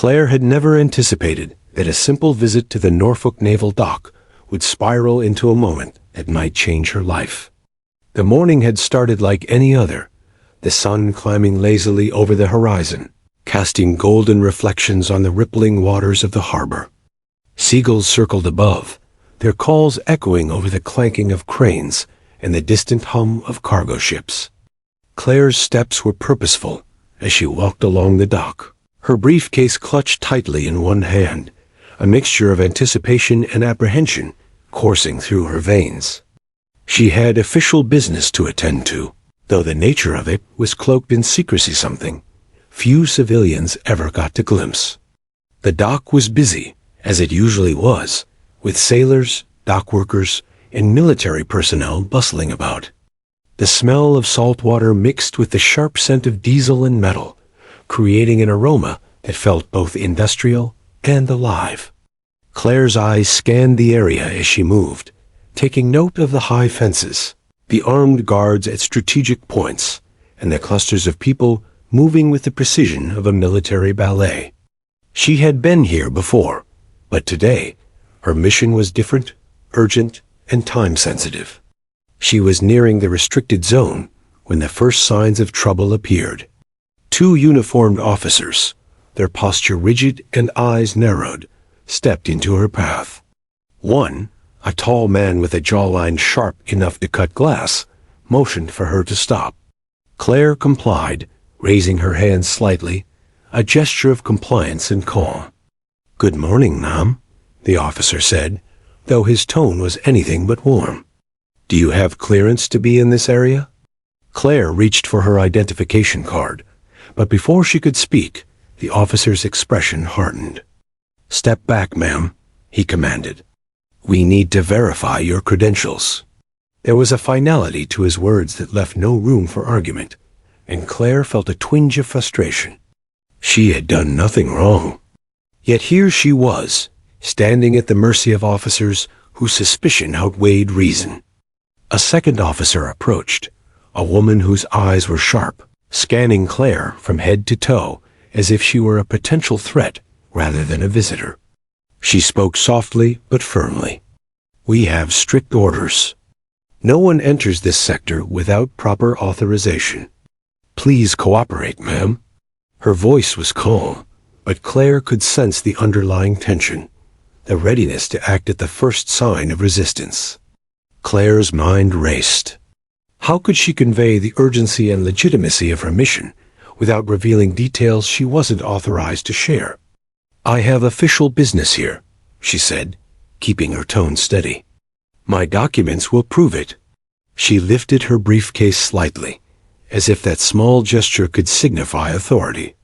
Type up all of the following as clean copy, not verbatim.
Claire had never anticipated that a simple visit to the Norfolk Naval Dock would spiral into a moment that might change her life. The morning had started like any other, the sun climbing lazily over the horizon, casting golden reflections on the rippling waters of the harbor. Seagulls circled above, their calls echoing over the clanking of cranes and the distant hum of cargo ships. Claire's steps were purposeful as she walked along the dock, her briefcase clutched tightly in one hand, a mixture of anticipation and apprehension coursing through her veins. She had official business to attend to, though the nature of it was cloaked in secrecy, something few civilians ever got to glimpse. The dock was busy, as it usually was, with sailors, dock workers, and military personnel bustling about. The smell of salt water mixed with the sharp scent of diesel and metal, creating an aroma that felt both industrial and alive. Claire's eyes scanned the area as she moved, taking note of the high fences, the armed guards at strategic points, and the clusters of people moving with the precision of a military ballet. She had been here before, but today, her mission was different, urgent, and time-sensitive. She was nearing the restricted zone when the first signs of trouble appeared. Two uniformed officers, their posture rigid and eyes narrowed, stepped into her path. One, a tall man with a jawline sharp enough to cut glass, motioned for her to stop. Claire complied, raising her hand slightly, a gesture of compliance and calm. "Good morning, ma'am," the officer said, though his tone was anything but warm. "Do you have clearance to be in this area?" Claire reached for her identification card, but before she could speak, the officer's expression hardened. "Step back, ma'am," he commanded. "We need to verify your credentials." There was a finality to his words that left no room for argument, and Claire felt a twinge of frustration. She had done nothing wrong. Yet here she was, standing at the mercy of officers whose suspicion outweighed reason. A second officer approached, a woman whose eyes were sharp, scanning Claire from head to toe as if she were a potential threat rather than a visitor. She spoke softly but firmly. "We have strict orders. No one enters this sector without proper authorization. Please cooperate, ma'am." Her voice was calm, but Claire could sense the underlying tension, the readiness to act at the first sign of resistance. Claire's mind raced. How could she convey the urgency and legitimacy of her mission without revealing details she wasn't authorized to share? "I have official business here," she said, keeping her tone steady. "My documents will prove it." She lifted her briefcase slightly, as if that small gesture could signify authority.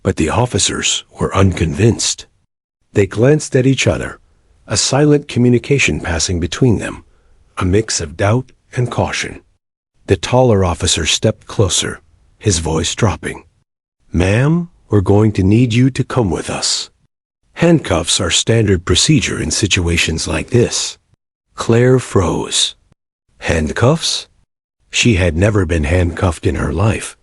But the officers were unconvinced. They glanced at each other, a silent communication passing between them, a mix of doubt and caution. The taller officer stepped closer, his voice dropping. "Ma'am, we're going to need you to come with us. Handcuffs are standard procedure in situations like this." Claire froze. Handcuffs? She had never been handcuffed in her life,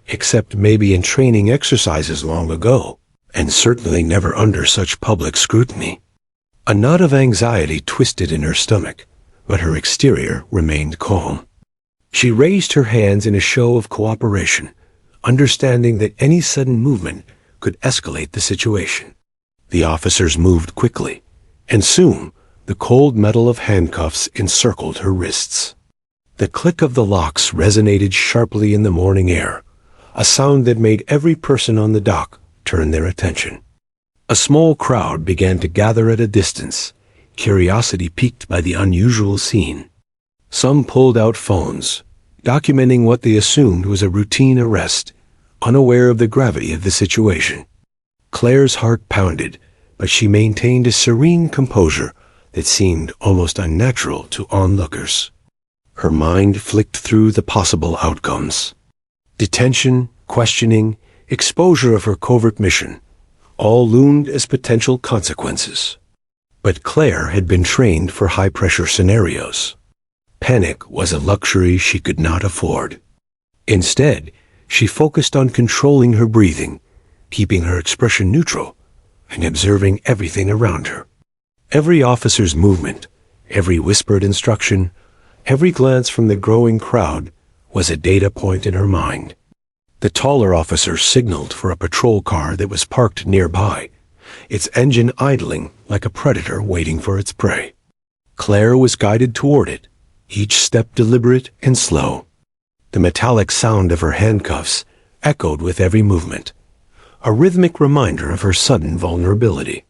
except maybe in training exercises long ago, and certainly never under such public scrutiny. A knot of anxiety twisted in her stomach, but her exterior remained calm. She raised her hands in a show of cooperation, understanding that any sudden movement could escalate the situation. The officers moved quickly, and soon the cold metal of handcuffs encircled her wrists. The click of the locks resonated sharply in the morning air, a sound that made every person on the dock turn their attention. A small crowd began to gather at a distance, curiosity piqued by the unusual scene. Some pulled out phones, documenting what they assumed was a routine arrest, unaware of the gravity of the situation. Claire's heart pounded, but she maintained a serene composure that seemed almost unnatural to onlookers. Her mind flicked through the possible outcomes. Detention, questioning, exposure of her covert mission, all loomed as potential consequences. But Claire had been trained for high-pressure scenarios. Panic was a luxury she could not afford. Instead, she focused on controlling her breathing, keeping her expression neutral, and observing everything around her. Every officer's movement, every whispered instruction, every glance from the growing crowd was a data point in her mind. The taller officer signaled for a patrol car that was parked nearby, its engine idling like a predator waiting for its prey. Claire was guided toward it, each step deliberate and slow. The metallic sound of her handcuffs echoed with every movement, a rhythmic reminder of her sudden vulnerability.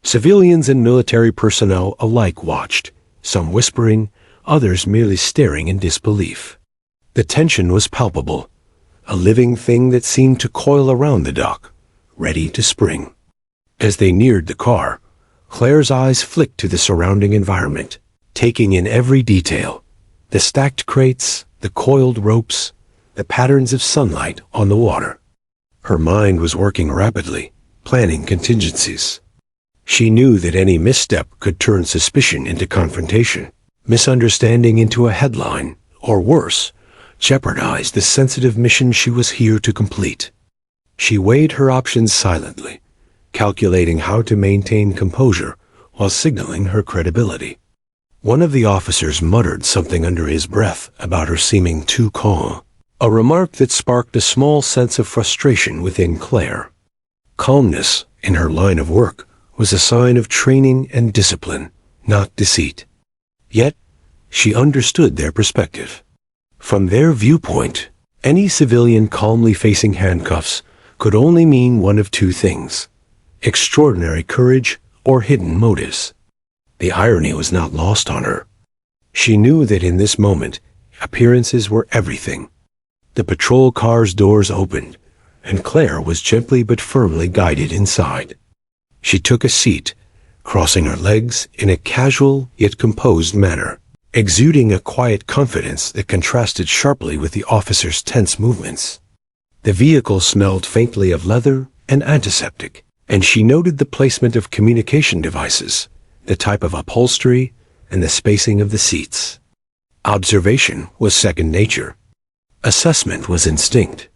Civilians and military personnel alike watched, some whispering, others merely staring in disbelief. The tension was palpable, a living thing that seemed to coil around the dock, ready to spring. As they neared the car, Claire's eyes flicked to the surrounding environment, taking in every detail: the stacked crates, the coiled ropes, the patterns of sunlight on the water. Her mind was working rapidly, planning contingencies. She knew that any misstep could turn suspicion into confrontation, misunderstanding into a headline, or worse, jeopardize the sensitive mission she was here to complete. She weighed her options silently, calculating how to maintain composure while signaling her credibility. One of the officers muttered something under his breath about her seeming too calm, a remark that sparked a small sense of frustration within Claire. Calmness, in her line of work, was a sign of training and discipline, not deceit. Yet, she understood their perspective. From their viewpoint, any civilian calmly facing handcuffs could only mean one of two things: extraordinary courage or hidden motives. The irony was not lost on her. She knew that in this moment, appearances were everything. The patrol car's doors opened, and Claire was gently but firmly guided inside. She took a seat, crossing her legs in a casual yet composed manner, exuding a quiet confidence that contrasted sharply with the officer's tense movements. The vehicle smelled faintly of leather and antiseptic, and she noted the placement of communication devices, the type of upholstery, and the spacing of the seats. Observation was second nature. Assessment was instinct.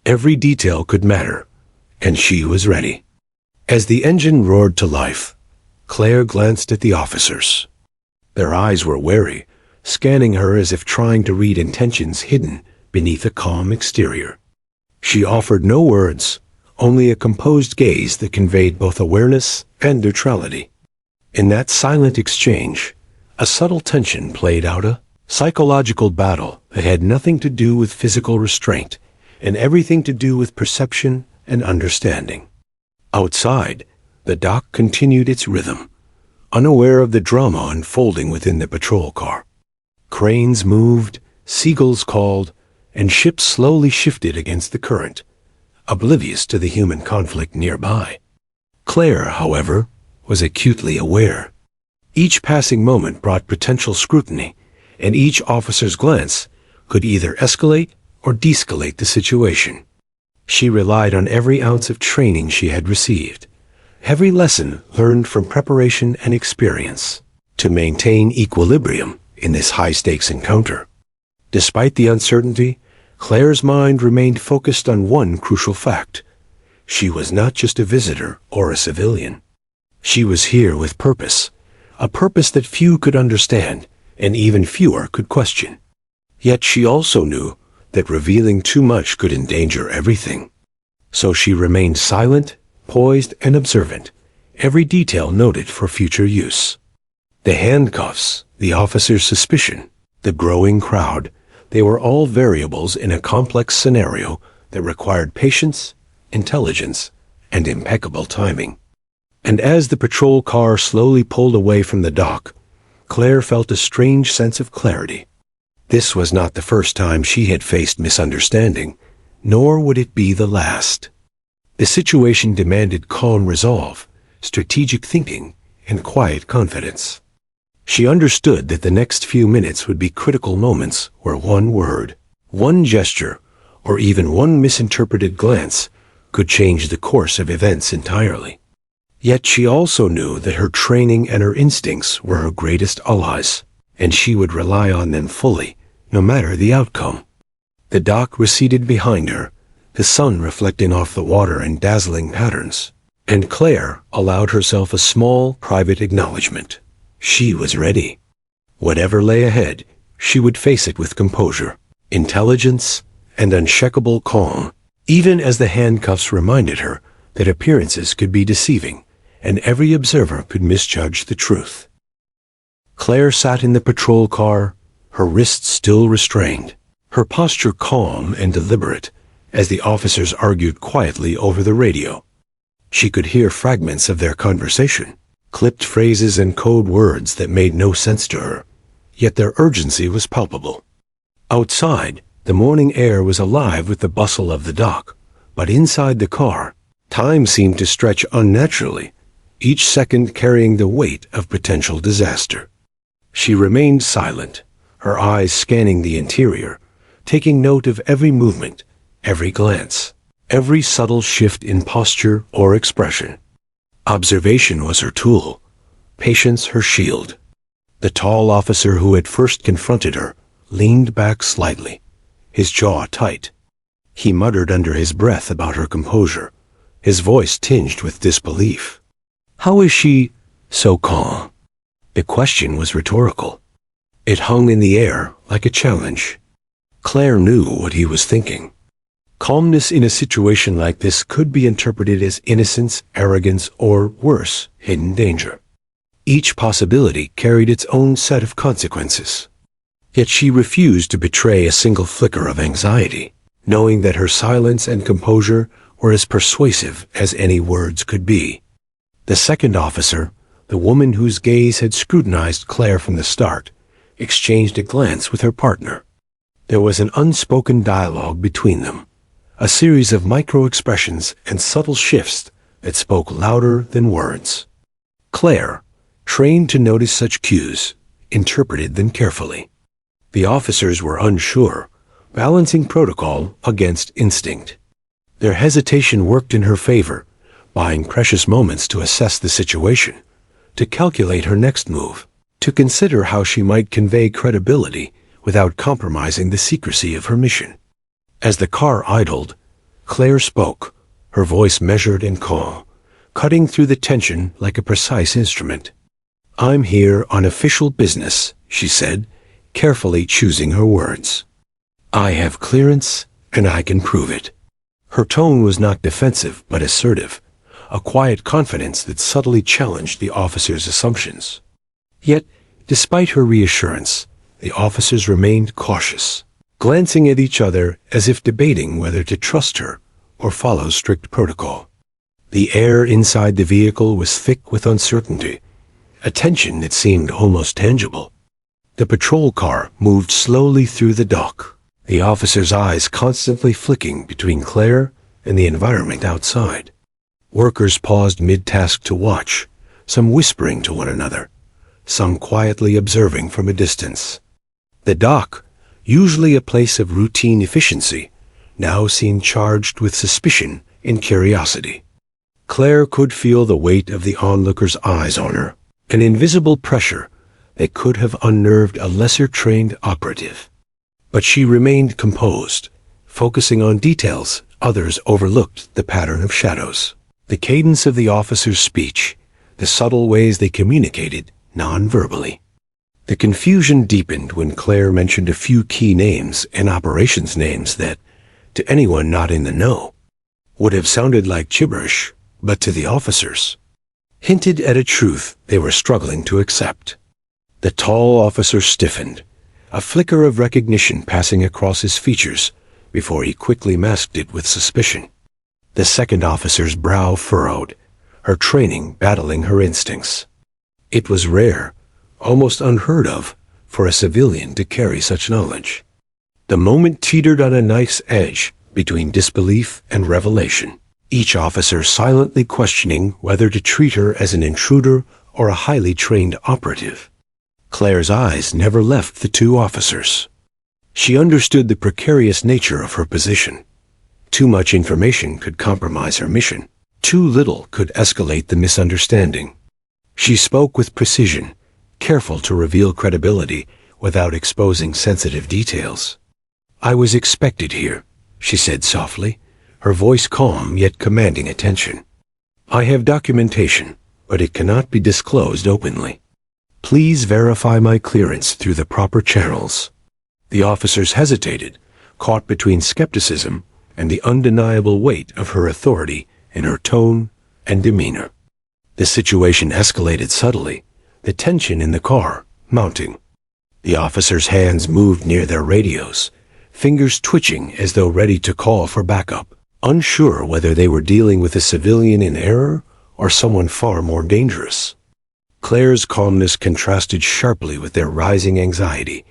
Every detail could matter, and she was ready. As the engine roared to life, Claire glanced at the officers. Their eyes were wary, scanning her as if trying to read intentions hidden beneath a calm exterior. She offered no words, only a composed gaze that conveyed both awareness and neutrality. In that silent exchange, a subtle tension played out, a psychological battle that had nothing to do with physical restraint and everything to do with perception and understanding. Outside, the dock continued its rhythm, unaware of the drama unfolding within the patrol car. Cranes moved, seagulls called, and ships slowly shifted against the current, oblivious to the human conflict nearby. Claire, however, was acutely aware. Each passing moment brought potential scrutiny, and each officer's glance could either escalate or de-escalate the situation. She relied on every ounce of training she had received, every lesson learned from preparation and experience, to maintain equilibrium in this high-stakes encounter. Despite the uncertainty, Claire's mind remained focused on one crucial fact. She was not just a visitor or a civilian. She was here with purpose, a purpose that few could understand and even fewer could question. Yet she also knew that revealing too much could endanger everything. So she remained silent, poised, and observant, every detail noted for future use. The handcuffs, the officer's suspicion, the growing crowd, they were all variables in a complex scenario that required patience, intelligence, and impeccable timing. And as the patrol car slowly pulled away from the dock, Claire felt a strange sense of clarity. This was not the first time she had faced misunderstanding, nor would it be the last. The situation demanded calm resolve, strategic thinking, and quiet confidence. She understood that the next few minutes would be critical moments where one word, one gesture, or even one misinterpreted glance could change the course of events entirely. Yet she also knew that her training and her instincts were her greatest allies, and she would rely on them fully, no matter the outcome. The dock receded behind her, the sun reflecting off the water in dazzling patterns, and Claire allowed herself a small, private acknowledgement. She was ready. Whatever lay ahead, she would face it with composure, intelligence, and unshakable calm, even as the handcuffs reminded her that appearances could be deceiving, and every observer could misjudge the truth. Claire sat in the patrol car, her wrists still restrained, her posture calm and deliberate, as the officers argued quietly over the radio. She could hear fragments of their conversation, clipped phrases and code words that made no sense to her, yet their urgency was palpable. Outside, the morning air was alive with the bustle of the dock, but inside the car, time seemed to stretch unnaturally, each second carrying the weight of potential disaster. She remained silent, her eyes scanning the interior, taking note of every movement, every glance, every subtle shift in posture or expression. Observation was her tool, patience her shield. The tall officer who had first confronted her leaned back slightly, his jaw tight. He muttered under his breath about her composure, his voice tinged with disbelief. How is she so calm? The question was rhetorical. It hung in the air like a challenge. Claire knew what he was thinking. Calmness in a situation like this could be interpreted as innocence, arrogance, or worse, hidden danger. Each possibility carried its own set of consequences. Yet she refused to betray a single flicker of anxiety, knowing that her silence and composure were as persuasive as any words could be. The second officer, the woman whose gaze had scrutinized Claire from the start, exchanged a glance with her partner. There was an unspoken dialogue between them, a series of micro-expressions and subtle shifts that spoke louder than words. Claire, trained to notice such cues, interpreted them carefully. The officers were unsure, balancing protocol against instinct. Their hesitation worked in her favor, buying precious moments to assess the situation, to calculate her next move, to consider how she might convey credibility without compromising the secrecy of her mission. As the car idled, Claire spoke, her voice measured and calm, cutting through the tension like a precise instrument. "I'm here on official business," she said, carefully choosing her words. "I have clearance, and I can prove it." Her tone was not defensive but assertive, a quiet confidence that subtly challenged the officers' assumptions. Yet, despite her reassurance, the officers remained cautious, glancing at each other as if debating whether to trust her or follow strict protocol. The air inside the vehicle was thick with uncertainty, a tension that seemed almost tangible. The patrol car moved slowly through the dock, the officer's eyes constantly flicking between Claire and the environment outside. Workers paused mid-task to watch, some whispering to one another, some quietly observing from a distance. The dock, usually a place of routine efficiency, now seemed charged with suspicion and curiosity. Claire could feel the weight of the onlookers' eyes on her, an invisible pressure that could have unnerved a lesser-trained operative. But she remained composed, focusing on details others overlooked: the pattern of shadows, the cadence of the officer's speech, the subtle ways they communicated non-verbally. The confusion deepened when Claire mentioned a few key names and operations names that, to anyone not in the know, would have sounded like gibberish, but to the officers, hinted at a truth they were struggling to accept. The tall officer stiffened, a flicker of recognition passing across his features before he quickly masked it with suspicion. The second officer's brow furrowed, her training battling her instincts. It was rare, almost unheard of, for a civilian to carry such knowledge. The moment teetered on a knife's edge between disbelief and revelation, each officer silently questioning whether to treat her as an intruder or a highly trained operative. Claire's eyes never left the two officers. She understood the precarious nature of her position. Too much information could compromise her mission. Too little could escalate the misunderstanding. She spoke with precision, careful to reveal credibility without exposing sensitive details. "I was expected here," she said softly, her voice calm yet commanding attention. I have documentation, but it cannot be disclosed openly. Please verify my clearance through the proper channels." The officers hesitated, caught between skepticism and the undeniable weight of her authority in her tone and demeanor. The situation escalated subtly, the tension in the car mounting. The officers' hands moved near their radios, fingers twitching as though ready to call for backup, unsure whether they were dealing with a civilian in error or someone far more dangerous. Claire's calmness contrasted sharply with their rising anxiety,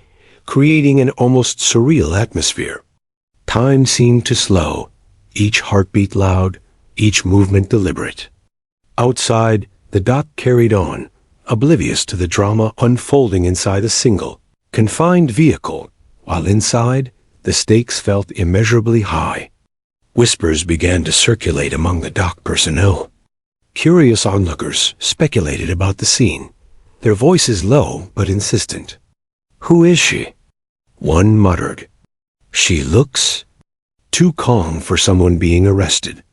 creating an almost surreal atmosphere. Time seemed to slow, each heartbeat loud, each movement deliberate. Outside, the dock carried on, oblivious to the drama unfolding inside a single, confined vehicle, while inside, the stakes felt immeasurably high. Whispers began to circulate among the dock personnel. Curious onlookers speculated about the scene, their voices low but insistent. "Who is she?" One muttered. "She looks too calm for someone being arrested."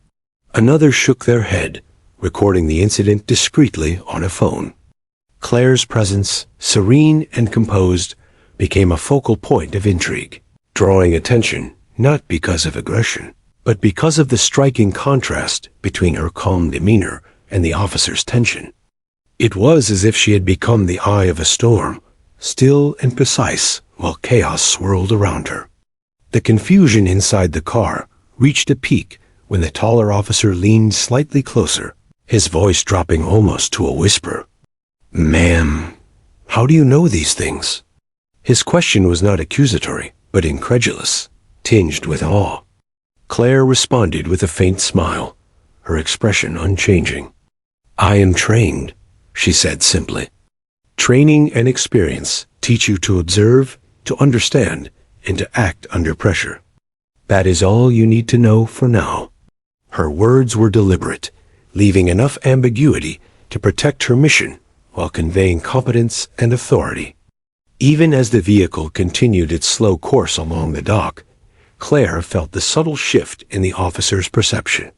Another shook their head, recording the incident discreetly on a phone. Claire's presence, serene and composed, became a focal point of intrigue, drawing attention not because of aggression, but because of the striking contrast between her calm demeanor and the officer's tension. It was as if she had become the eye of a storm, still and precise while chaos swirled around her. The confusion inside the car reached a peak when the taller officer leaned slightly closer, his voice dropping almost to a whisper. "Ma'am, how do you know these things?" His question was not accusatory, but incredulous, tinged with awe. Claire responded with a faint smile, her expression unchanging. "I am trained," she said simply. "Training and experience teach you to observe, to understand, and to act under pressure. That is all you need to know for now." Her words were deliberate, leaving enough ambiguity to protect her mission while conveying competence and authority. Even as the vehicle continued its slow course along the dock, Claire felt the subtle shift in the officer's perception.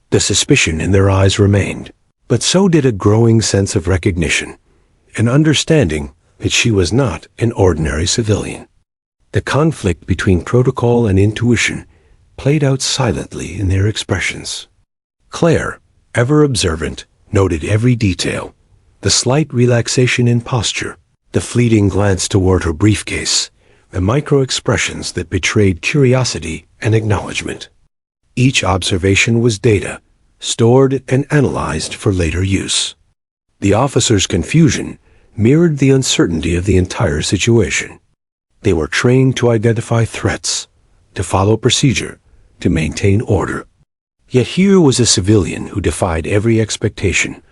The suspicion in their eyes remained, but so did a growing sense of recognition, an understanding that she was not an ordinary civilian. The conflict between protocol and intuition played out silently in their expressions. Claire, ever observant, noted every detail, the slight relaxation in posture, the fleeting glance toward her briefcase, the micro-expressions that betrayed curiosity and acknowledgement. Each observation was data, stored and analyzed for later use. The officer's confusion mirrored the uncertainty of the entire situation. They were trained to identify threats, to follow procedure, to maintain order. Yet here was a civilian who defied every expectation,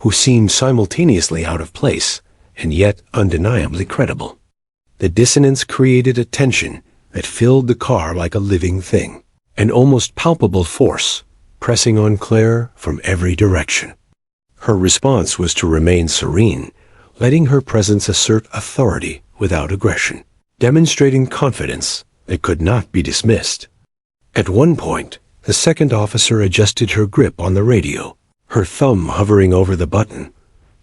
who seemed simultaneously out of place and yet undeniably credible. The dissonance created a tension that filled the car like a living thing, an almost palpable force pressing on Claire from every direction. Her response was to remain serene, letting her presence assert authority without aggression, demonstrating confidence that could not be dismissed. At one point, the second officer adjusted her grip on the radio, her thumb hovering over the button,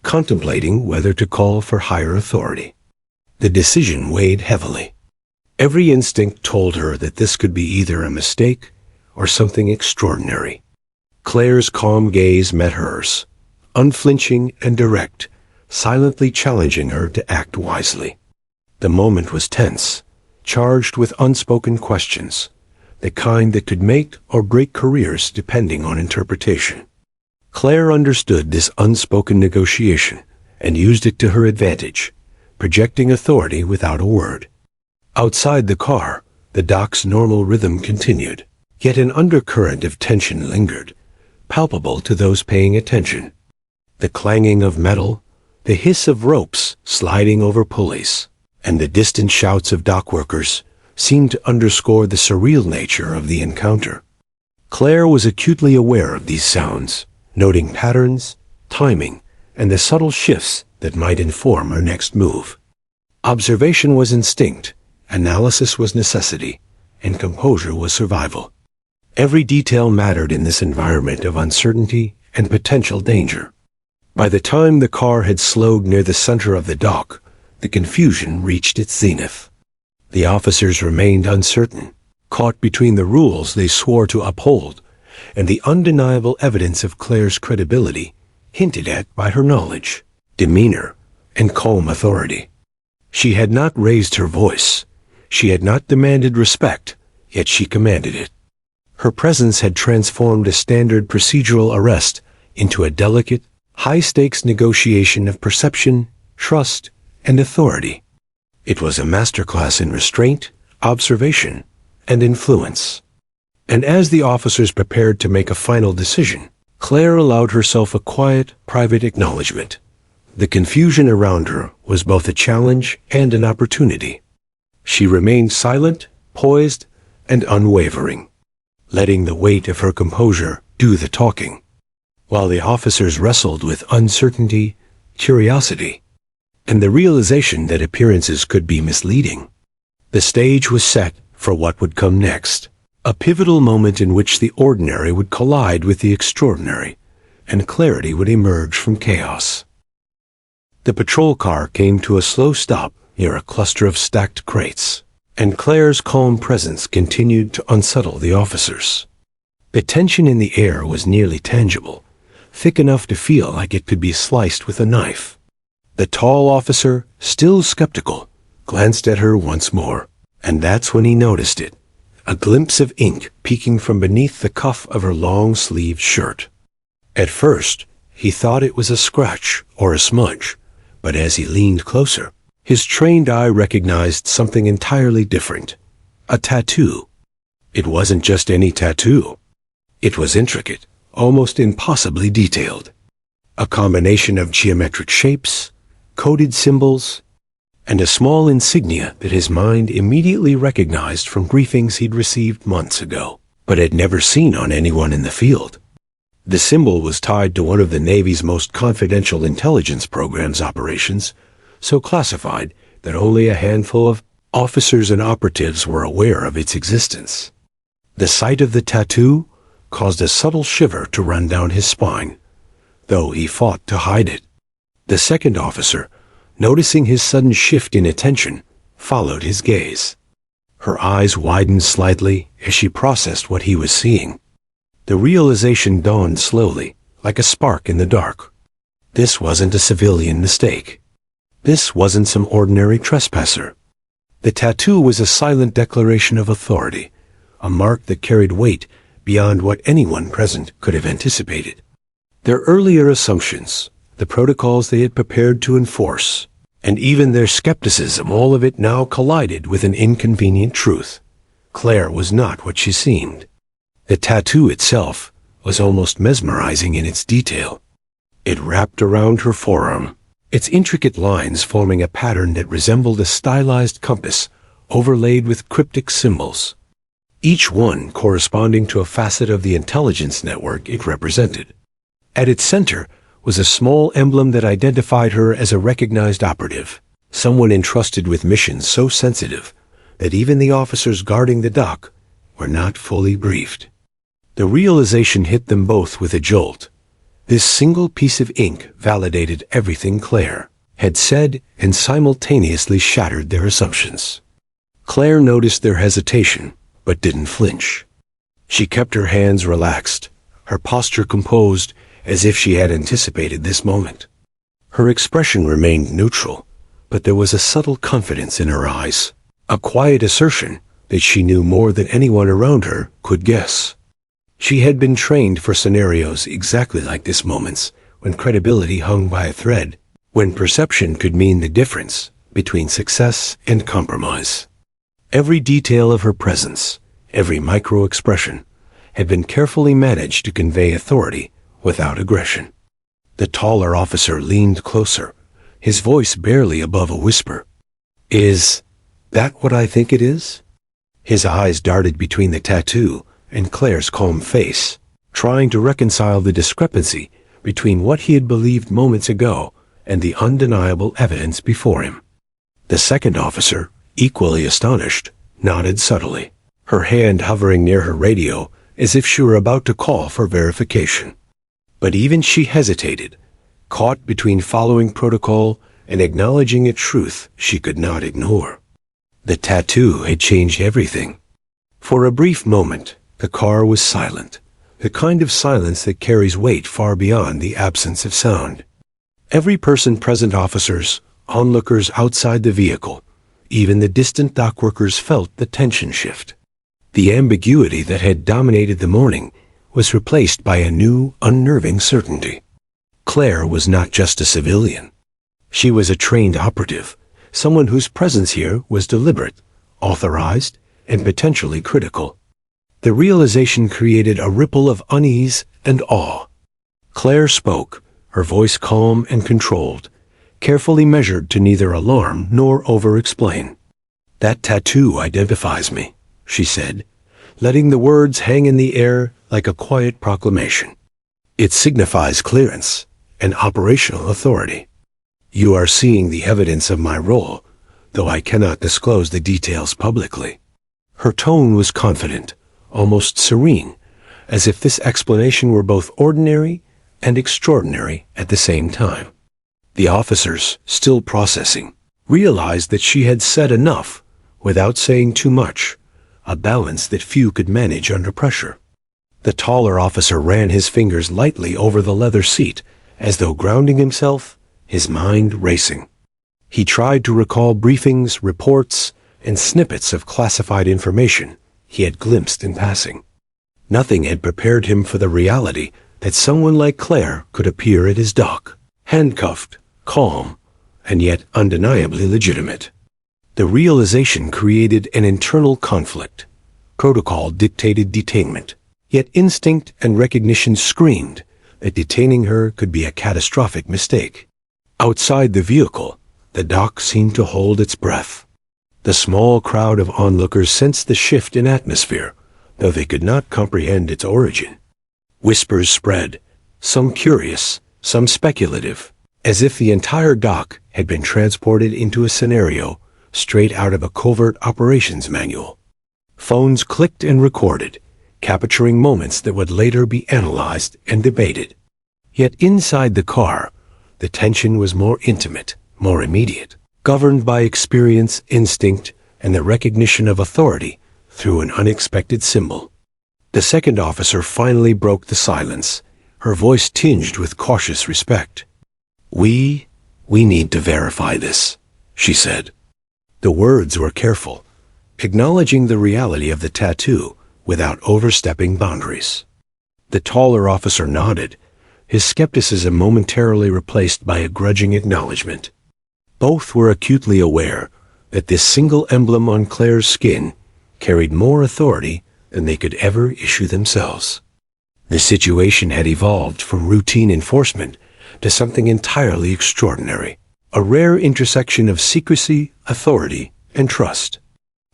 contemplating whether to call for higher authority. The decision weighed heavily. Every instinct told her that this could be either a mistake or something extraordinary. Claire's calm gaze met hers, unflinching and direct, silently challenging her to act wisely. The moment was tense, charged with unspoken questions, the kind that could make or break careers depending on interpretation. Claire understood this unspoken negotiation and used it to her advantage, projecting authority without a word. Outside the car, the dock's normal rhythm continued, yet an undercurrent of tension lingered, palpable to those paying attention. The clanging of metal, the hiss of ropes sliding over pulleys, and the distant shouts of dock workers seemed to underscore the surreal nature of the encounter. Claire was acutely aware of these sounds, noting patterns, timing, and the subtle shifts that might inform her next move. Observation was instinct, analysis was necessity, and composure was survival. Every detail mattered in this environment of uncertainty and potential danger. By the time the car had slowed near the center of the dock, the confusion reached its zenith. The officers remained uncertain, caught between the rules they swore to uphold and the undeniable evidence of Claire's credibility hinted at by her knowledge, demeanor, and calm authority. She had not raised her voice. She had not demanded respect, yet she commanded it. Her presence had transformed a standard procedural arrest into a delicate, high-stakes negotiation of perception, trust, and authority. It was a masterclass in restraint, observation, and influence. And as the officers prepared to make a final decision, Claire allowed herself a quiet, private acknowledgement. The confusion around her was both a challenge and an opportunity. She remained silent, poised, and unwavering, letting the weight of her composure do the talking, while the officers wrestled with uncertainty, curiosity, and the realization that appearances could be misleading. The stage was set for what would come next, a pivotal moment in which the ordinary would collide with the extraordinary, and clarity would emerge from chaos. The patrol car came to a slow stop near a cluster of stacked crates, and Claire's calm presence continued to unsettle the officers. The tension in the air was nearly tangible, thick enough to feel like it could be sliced with a knife. The tall officer, still skeptical, glanced at her once more, and that's when he noticed it. A glimpse of ink peeking from beneath the cuff of her long-sleeved shirt. At first, he thought it was a scratch or a smudge, but as he leaned closer, his trained eye recognized something entirely different. A tattoo. It wasn't just any tattoo. It was intricate, almost impossibly detailed. A combination of geometric shapes, coded symbols, and a small insignia that his mind immediately recognized from briefings he'd received months ago, but had never seen on anyone in the field. The symbol was tied to one of the Navy's most confidential intelligence program's operations, so classified that only a handful of officers and operatives were aware of its existence. The sight of the tattoo caused a subtle shiver to run down his spine, though he fought to hide it. The second officer, noticing his sudden shift in attention, followed his gaze. Her eyes widened slightly as she processed what he was seeing. The realization dawned slowly, like a spark in the dark. This wasn't a civilian mistake. This wasn't some ordinary trespasser. The tattoo was a silent declaration of authority, a mark that carried weight beyond what anyone present could have anticipated. Their earlier assumptions, the protocols they had prepared to enforce, and even their skepticism, all of it now collided with an inconvenient truth. Claire was not what she seemed. The tattoo itself was almost mesmerizing in its detail. It wrapped around her forearm, its intricate lines forming a pattern that resembled a stylized compass overlaid with cryptic symbols, each one corresponding to a facet of the intelligence network it represented. At its center was a small emblem that identified her as a recognized operative, someone entrusted with missions so sensitive that even the officers guarding the dock were not fully briefed. The realization hit them both with a jolt. This single piece of ink validated everything Claire had said and simultaneously shattered their assumptions. Claire noticed their hesitation, but didn't flinch. She kept her hands relaxed, her posture composed, as if she had anticipated this moment. Her expression remained neutral, but there was a subtle confidence in her eyes, a quiet assertion that she knew more than anyone around her could guess. She had been trained for scenarios exactly like this, moments when credibility hung by a thread, when perception could mean the difference between success and compromise. Every detail of her presence, every micro-expression, had been carefully managed to convey authority without aggression. The taller officer leaned closer, his voice barely above a whisper. "Is that what I think it is?" His eyes darted between the tattoo and Claire's calm face, trying to reconcile the discrepancy between what he had believed moments ago and the undeniable evidence before him. The second officer, equally astonished, nodded subtly, her hand hovering near her radio as if she were about to call for verification. But even she hesitated, caught between following protocol and acknowledging a truth she could not ignore. The tattoo had changed everything. For a brief moment, the car was silent, the kind of silence that carries weight far beyond the absence of sound. Every person present, officers, onlookers outside the vehicle, even the distant dock workers, felt the tension shift. The ambiguity that had dominated the morning was replaced by a new, unnerving certainty. Claire was not just a civilian. She was a trained operative, someone whose presence here was deliberate, authorized, and potentially critical. The realization created a ripple of unease and awe. Claire spoke, her voice calm and controlled, carefully measured to neither alarm nor over-explain. "That tattoo identifies me," she said, letting the words hang in the air like a quiet proclamation. "It signifies clearance and operational authority. You are seeing the evidence of my role, though I cannot disclose the details publicly." Her tone was confident, almost serene, as if this explanation were both ordinary and extraordinary at the same time. The officers, still processing, realized that she had said enough without saying too much, a balance that few could manage under pressure. The taller officer ran his fingers lightly over the leather seat, as though grounding himself, his mind racing. He tried to recall briefings, reports, and snippets of classified information he had glimpsed in passing. Nothing had prepared him for the reality that someone like Claire could appear at his dock, handcuffed, calm, and yet undeniably legitimate. The realization created an internal conflict. Protocol dictated detainment, yet instinct and recognition screamed that detaining her could be a catastrophic mistake. Outside the vehicle, the dock seemed to hold its breath. The small crowd of onlookers sensed the shift in atmosphere, though they could not comprehend its origin. Whispers spread, some curious, some speculative, as if the entire dock had been transported into a scenario straight out of a covert operations manual. Phones clicked and recorded, capturing moments that would later be analyzed and debated. Yet inside the car, the tension was more intimate, more immediate, governed by experience, instinct, and the recognition of authority through an unexpected symbol. The second officer finally broke the silence, her voice tinged with cautious respect. We need to verify this," she said. The words were careful, acknowledging the reality of the tattoo without overstepping boundaries. The taller officer nodded, his skepticism momentarily replaced by a grudging acknowledgement. Both were acutely aware that this single emblem on Claire's skin carried more authority than they could ever issue themselves. The situation had evolved from routine enforcement to something entirely extraordinary, a rare intersection of secrecy, authority, and trust.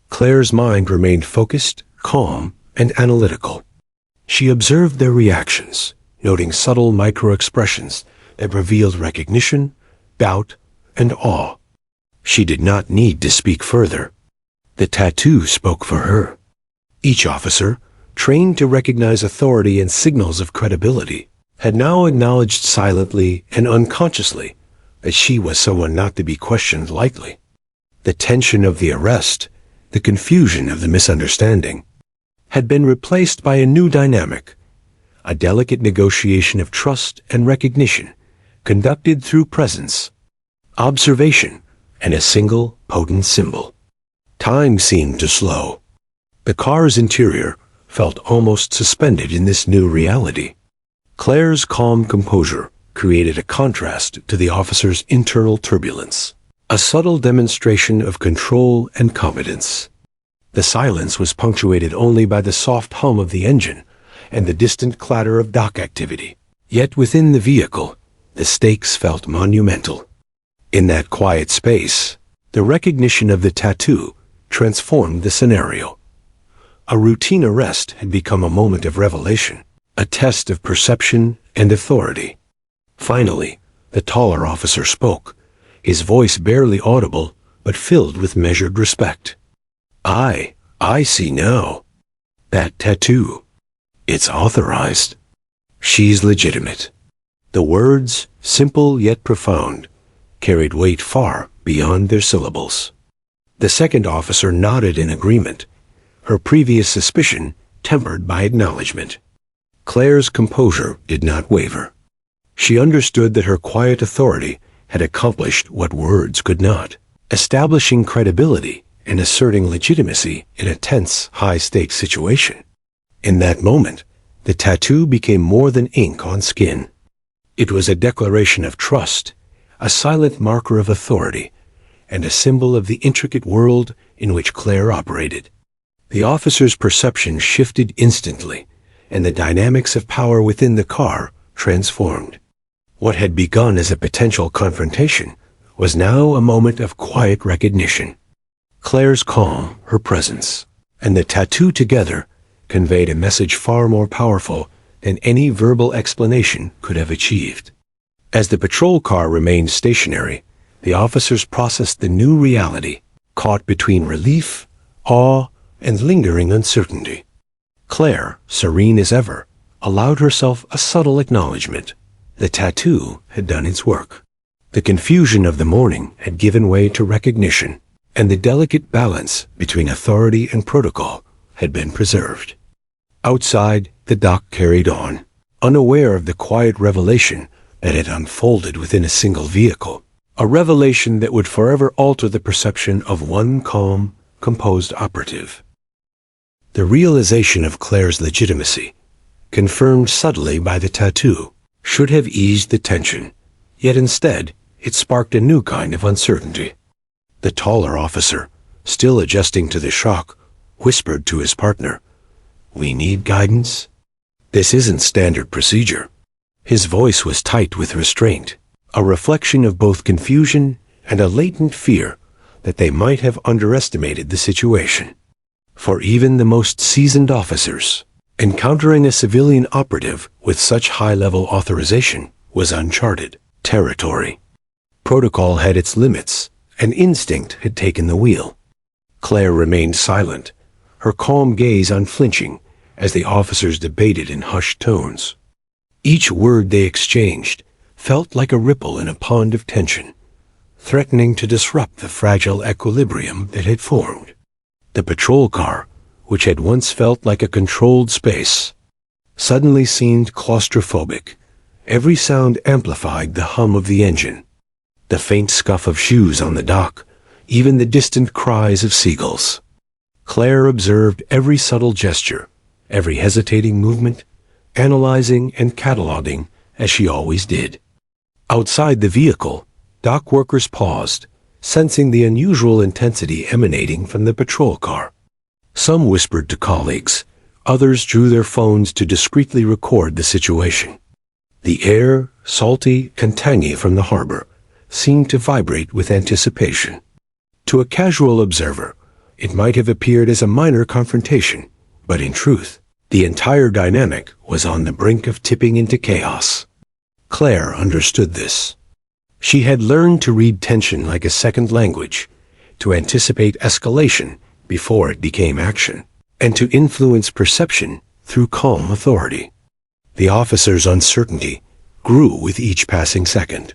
Claire's mind remained focused, calm, and analytical. She observed their reactions, noting subtle micro-expressions that revealed recognition, doubt, and awe. She did not need to speak further. The tattoo spoke for her. Each officer, trained to recognize authority and signals of credibility, had now acknowledged silently and unconsciously that she was someone not to be questioned lightly. The tension of the arrest, the confusion of the misunderstanding, had been replaced by a new dynamic, a delicate negotiation of trust and recognition, conducted through presence, observation, and a single potent symbol. Time seemed to slow. The car's interior felt almost suspended in this new reality. Claire's calm composure created a contrast to the officer's internal turbulence, a subtle demonstration of control and competence. The silence was punctuated only by the soft hum of the engine and the distant clatter of dock activity. Yet within the vehicle, the stakes felt monumental. In that quiet space, the recognition of the tattoo transformed the scenario. A routine arrest had become a moment of revelation, a test of perception and authority. Finally, the taller officer spoke, his voice barely audible but filled with measured respect. I see now. That tattoo. It's authorized. She's legitimate. The words, simple yet profound, carried weight far beyond their syllables. The second officer nodded in agreement, her previous suspicion tempered by acknowledgement. Claire's composure did not waver. She understood that her quiet authority had accomplished what words could not, establishing credibility and asserting legitimacy in a tense, high-stakes situation. In that moment, the tattoo became more than ink on skin. It was a declaration of trust, a silent marker of authority, and a symbol of the intricate world in which Claire operated. The officer's perception shifted instantly, and the dynamics of power within the car transformed. What had begun as a potential confrontation was now a moment of quiet recognition. Claire's calm, her presence, and the tattoo together conveyed a message far more powerful than any verbal explanation could have achieved. As the patrol car remained stationary, the officers processed the new reality, caught between relief, awe, and lingering uncertainty. Claire, serene as ever, allowed herself a subtle acknowledgement. The tattoo had done its work. The confusion of the morning had given way to recognition, and the delicate balance between authority and protocol had been preserved. Outside, the dock carried on, unaware of the quiet revelation that had unfolded within a single vehicle, a revelation that would forever alter the perception of one calm, composed operative. The realization of Claire's legitimacy, confirmed subtly by the tattoo, should have eased the tension, yet instead it sparked a new kind of uncertainty. The taller officer, still adjusting to the shock, whispered to his partner, "We need guidance? This isn't standard procedure." His voice was tight with restraint, a reflection of both confusion and a latent fear that they might have underestimated the situation. For even the most seasoned officers, encountering a civilian operative with such high-level authorization was uncharted territory. Protocol had its limits, and instinct had taken the wheel. Claire remained silent, her calm gaze unflinching as the officers debated in hushed tones. Each word they exchanged felt like a ripple in a pond of tension, threatening to disrupt the fragile equilibrium that had formed. The patrol car, which had once felt like a controlled space, suddenly seemed claustrophobic. Every sound amplified the hum of the engine, the faint scuff of shoes on the dock, even the distant cries of seagulls. Claire observed every subtle gesture, every hesitating movement, analyzing and cataloging as she always did. Outside the vehicle, dock workers paused, sensing the unusual intensity emanating from the patrol car. Some whispered to colleagues, others drew their phones to discreetly record the situation. The air, salty and tangy from the harbor, seemed to vibrate with anticipation. To a casual observer, it might have appeared as a minor confrontation, but in truth, the entire dynamic was on the brink of tipping into chaos. Claire understood this. She had learned to read tension like a second language, to anticipate escalation before it became action, and to influence perception through calm authority. The officer's uncertainty grew with each passing second.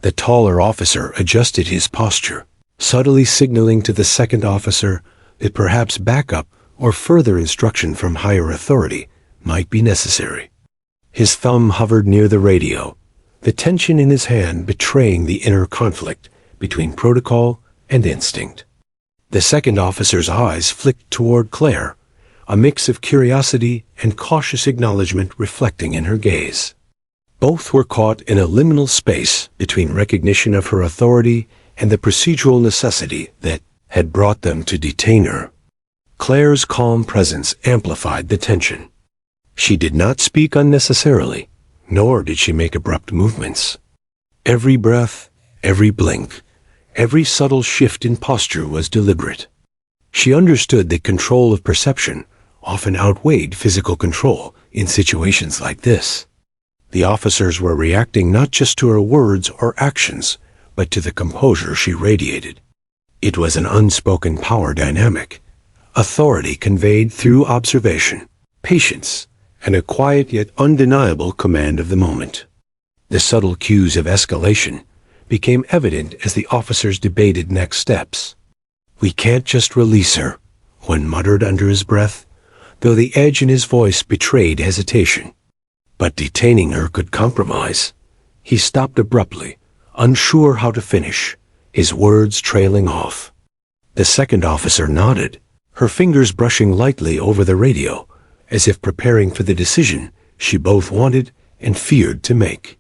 The taller officer adjusted his posture, subtly signaling to the second officer that perhaps backup or further instruction from higher authority might be necessary. His thumb hovered near the radio, the tension in his hand betraying the inner conflict between protocol and instinct. The second officer's eyes flicked toward Claire, a mix of curiosity and cautious acknowledgement reflecting in her gaze. Both were caught in a liminal space between recognition of her authority and the procedural necessity that had brought them to detain her. Claire's calm presence amplified the tension. She did not speak unnecessarily, nor did she make abrupt movements. Every breath, every blink, every subtle shift in posture was deliberate. She understood that control of perception often outweighed physical control in situations like this. The officers were reacting not just to her words or actions, but to the composure she radiated. It was an unspoken power dynamic, authority conveyed through observation, patience, and a quiet yet undeniable command of the moment. The subtle cues of escalation became evident as the officers debated next steps. "We can't just release her," one muttered under his breath, though the edge in his voice betrayed hesitation. "But detaining her could compromise." He stopped abruptly, unsure how to finish, his words trailing off. The second officer nodded, her fingers brushing lightly over the radio, as if preparing for the decision she both wanted and feared to make.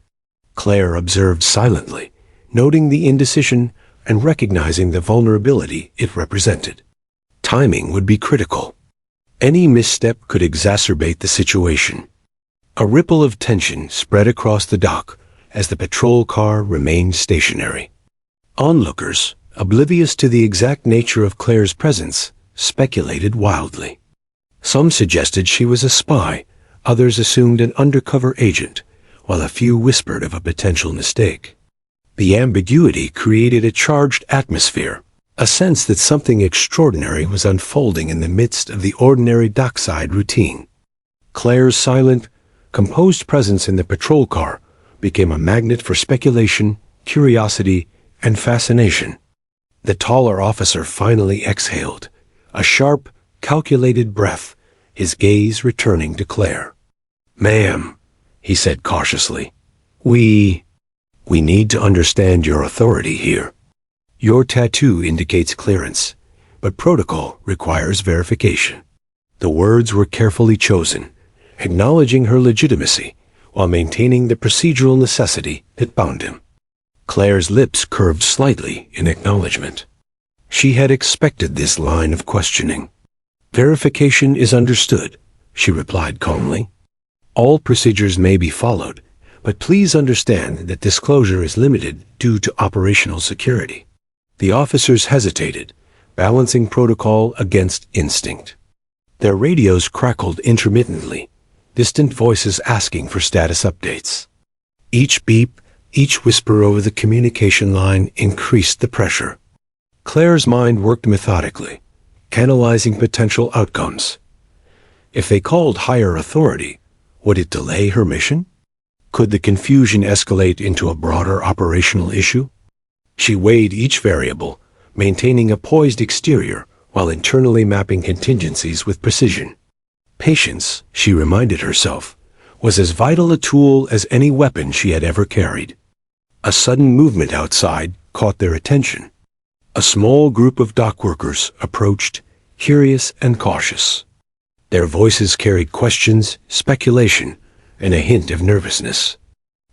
Claire observed silently, noting the indecision and recognizing the vulnerability it represented. Timing would be critical. Any misstep could exacerbate the situation. A ripple of tension spread across the dock as the patrol car remained stationary. Onlookers, oblivious to the exact nature of Claire's presence, speculated wildly. Some suggested she was a spy, others assumed an undercover agent, while a few whispered of a potential mistake. The ambiguity created a charged atmosphere, a sense that something extraordinary was unfolding in the midst of the ordinary dockside routine. Claire's silent, composed presence in the patrol car became a magnet for speculation, curiosity, and fascination. The taller officer finally exhaled, a sharp, calculated breath, his gaze returning to Claire. "Ma'am," he said cautiously, we need to understand your authority here. Your tattoo indicates clearance, but protocol requires verification." The words were carefully chosen, acknowledging her legitimacy while maintaining the procedural necessity that bound him. Claire's lips curved slightly in acknowledgement. She had expected this line of questioning. "Verification is understood," she replied calmly. "All procedures may be followed, but please understand that disclosure is limited due to operational security." The officers hesitated, balancing protocol against instinct. Their radios crackled intermittently, distant voices asking for status updates. Each beep, each whisper over the communication line increased the pressure. Claire's mind worked methodically, analyzing potential outcomes. If they called higher authority, would it delay her mission? Could the confusion escalate into a broader operational issue? She weighed each variable, maintaining a poised exterior while internally mapping contingencies with precision. Patience, she reminded herself, was as vital a tool as any weapon she had ever carried. A sudden movement outside caught their attention. A small group of dock workers approached, curious and cautious. Their voices carried questions, speculation, and a hint of nervousness.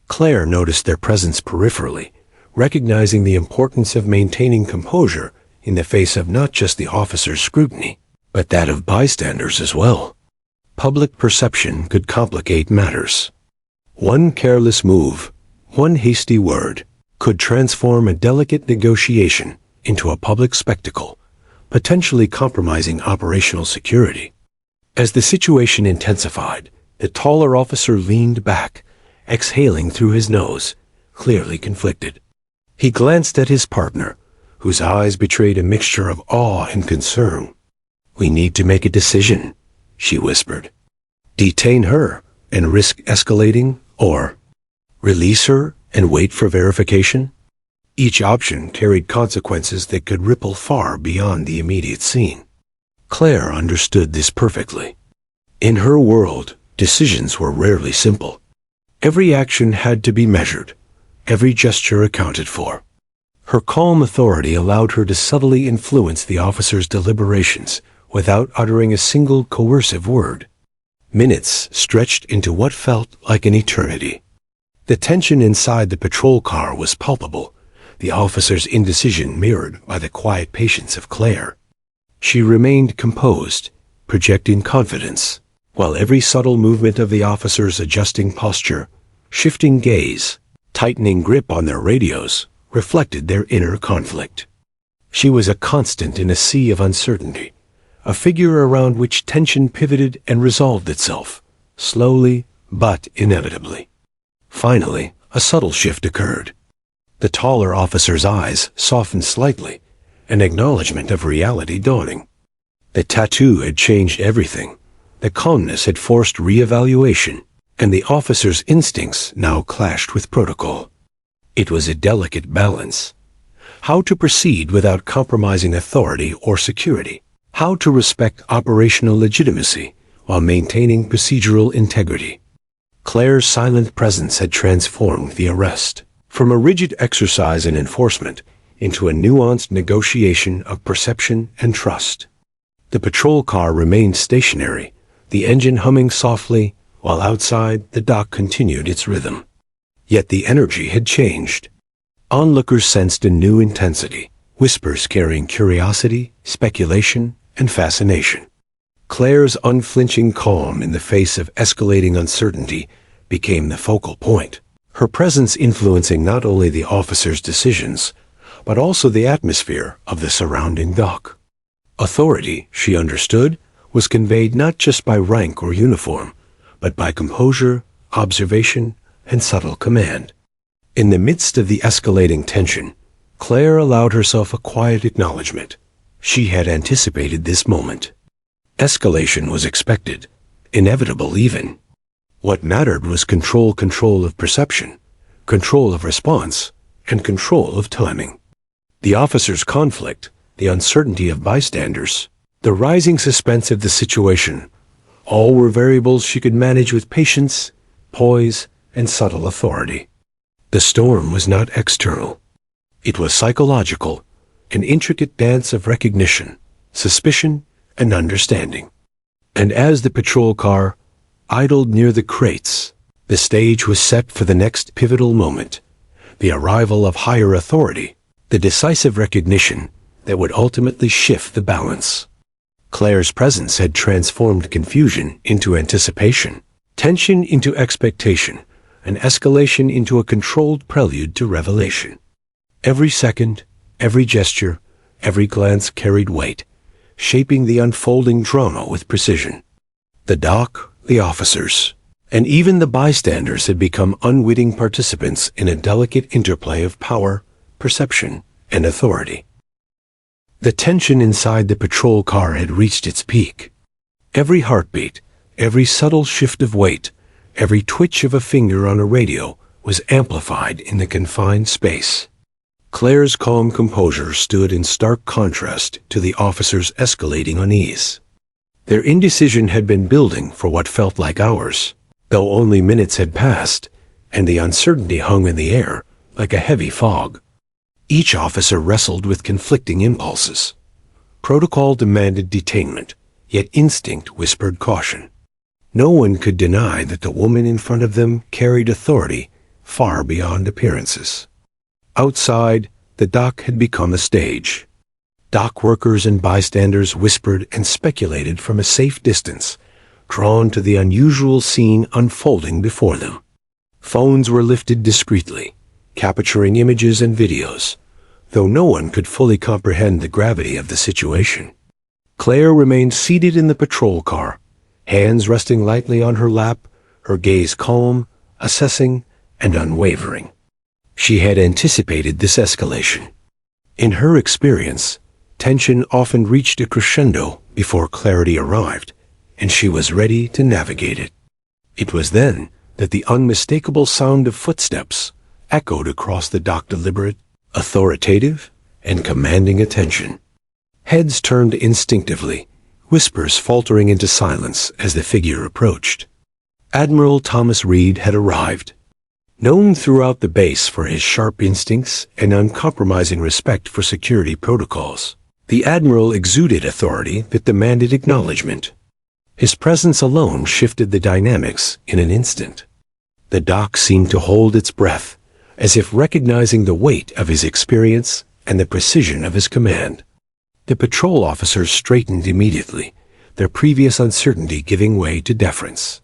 Claire noticed their presence peripherally, recognizing the importance of maintaining composure in the face of not just the officer's scrutiny, but that of bystanders as well. Public perception could complicate matters. One careless move, one hasty word, could transform a delicate negotiation into a public spectacle, potentially compromising operational security. As the situation intensified, the taller officer leaned back, exhaling through his nose, clearly conflicted. He glanced at his partner, whose eyes betrayed a mixture of awe and concern. "We need to make a decision," she whispered. "Detain her and risk escalating, or release her and wait for verification?" Each option carried consequences that could ripple far beyond the immediate scene. Claire understood this perfectly. In her world, decisions were rarely simple. Every action had to be measured, every gesture accounted for. Her calm authority allowed her to subtly influence the officer's deliberations without uttering a single coercive word. Minutes stretched into what felt like an eternity. The tension inside the patrol car was palpable, the officer's indecision mirrored by the quiet patience of Claire. She remained composed, projecting confidence, while every subtle movement of the officers adjusting posture, shifting gaze, tightening grip on their radios, reflected their inner conflict. She was a constant in a sea of uncertainty, a figure around which tension pivoted and resolved itself, slowly but inevitably. Finally, a subtle shift occurred. The taller officer's eyes softened slightly, an acknowledgement of reality dawning. The tattoo had changed everything, The calmness had forced re-evaluation, and the officer's instincts now clashed with protocol. It was a delicate balance. How to proceed without compromising authority or security. How to respect operational legitimacy while maintaining procedural integrity. Claire's silent presence had transformed the arrest from a rigid exercise in enforcement into a nuanced negotiation of perception and trust. The patrol car remained stationary, the engine humming softly, while outside the dock continued its rhythm. Yet the energy had changed. Onlookers sensed a new intensity, whispers carrying curiosity, speculation, and fascination. Claire's unflinching calm in the face of escalating uncertainty became the focal point, her presence influencing not only the officer's decisions, but also the atmosphere of the surrounding dock. Authority, she understood, was conveyed not just by rank or uniform, but by composure, observation, and subtle command. In the midst of the escalating tension, Claire allowed herself a quiet acknowledgement. She had anticipated this moment. Escalation was expected, inevitable even. What mattered was control of perception, control of response, and control of timing. The officer's conflict, the uncertainty of bystanders, the rising suspense of the situation, all were variables she could manage with patience, poise, and subtle authority. The storm was not external. It was psychological, an intricate dance of recognition, suspicion, and understanding. And as the patrol car idled near the crates, the stage was set for the next pivotal moment, the arrival of higher authority, the decisive recognition that would ultimately shift the balance. Claire's presence had transformed confusion into anticipation, tension into expectation, and escalation into a controlled prelude to revelation. Every second, every gesture, every glance carried weight, shaping the unfolding drama with precision. The dock, the officers, and even the bystanders had become unwitting participants in a delicate interplay of power, perception, and authority. The tension inside the patrol car had reached its peak. Every heartbeat, every subtle shift of weight, every twitch of a finger on a radio was amplified in the confined space. Claire's calm composure stood in stark contrast to the officers' escalating unease. Their indecision had been building for what felt like hours, though only minutes had passed, and the uncertainty hung in the air like a heavy fog. Each officer wrestled with conflicting impulses. Protocol demanded detainment, yet instinct whispered caution. No one could deny that the woman in front of them carried authority far beyond appearances. Outside, the dock had become a stage. Dock workers and bystanders whispered and speculated from a safe distance, drawn to the unusual scene unfolding before them. Phones were lifted discreetly, capturing images and videos, though no one could fully comprehend the gravity of the situation. Claire remained seated in the patrol car, hands resting lightly on her lap, her gaze calm, assessing, and unwavering. She had anticipated this escalation. In her experience, tension often reached a crescendo before clarity arrived, and she was ready to navigate it. It was then that the unmistakable sound of footsteps echoed across the dock, deliberate, authoritative, and commanding attention. Heads turned instinctively, whispers faltering into silence as the figure approached. Admiral Thomas Reed had arrived. Known throughout the base for his sharp instincts and uncompromising respect for security protocols, the Admiral exuded authority that demanded acknowledgement. His presence alone shifted the dynamics in an instant. The dock seemed to hold its breath, as if recognizing the weight of his experience and the precision of his command. The patrol officers straightened immediately, their previous uncertainty giving way to deference.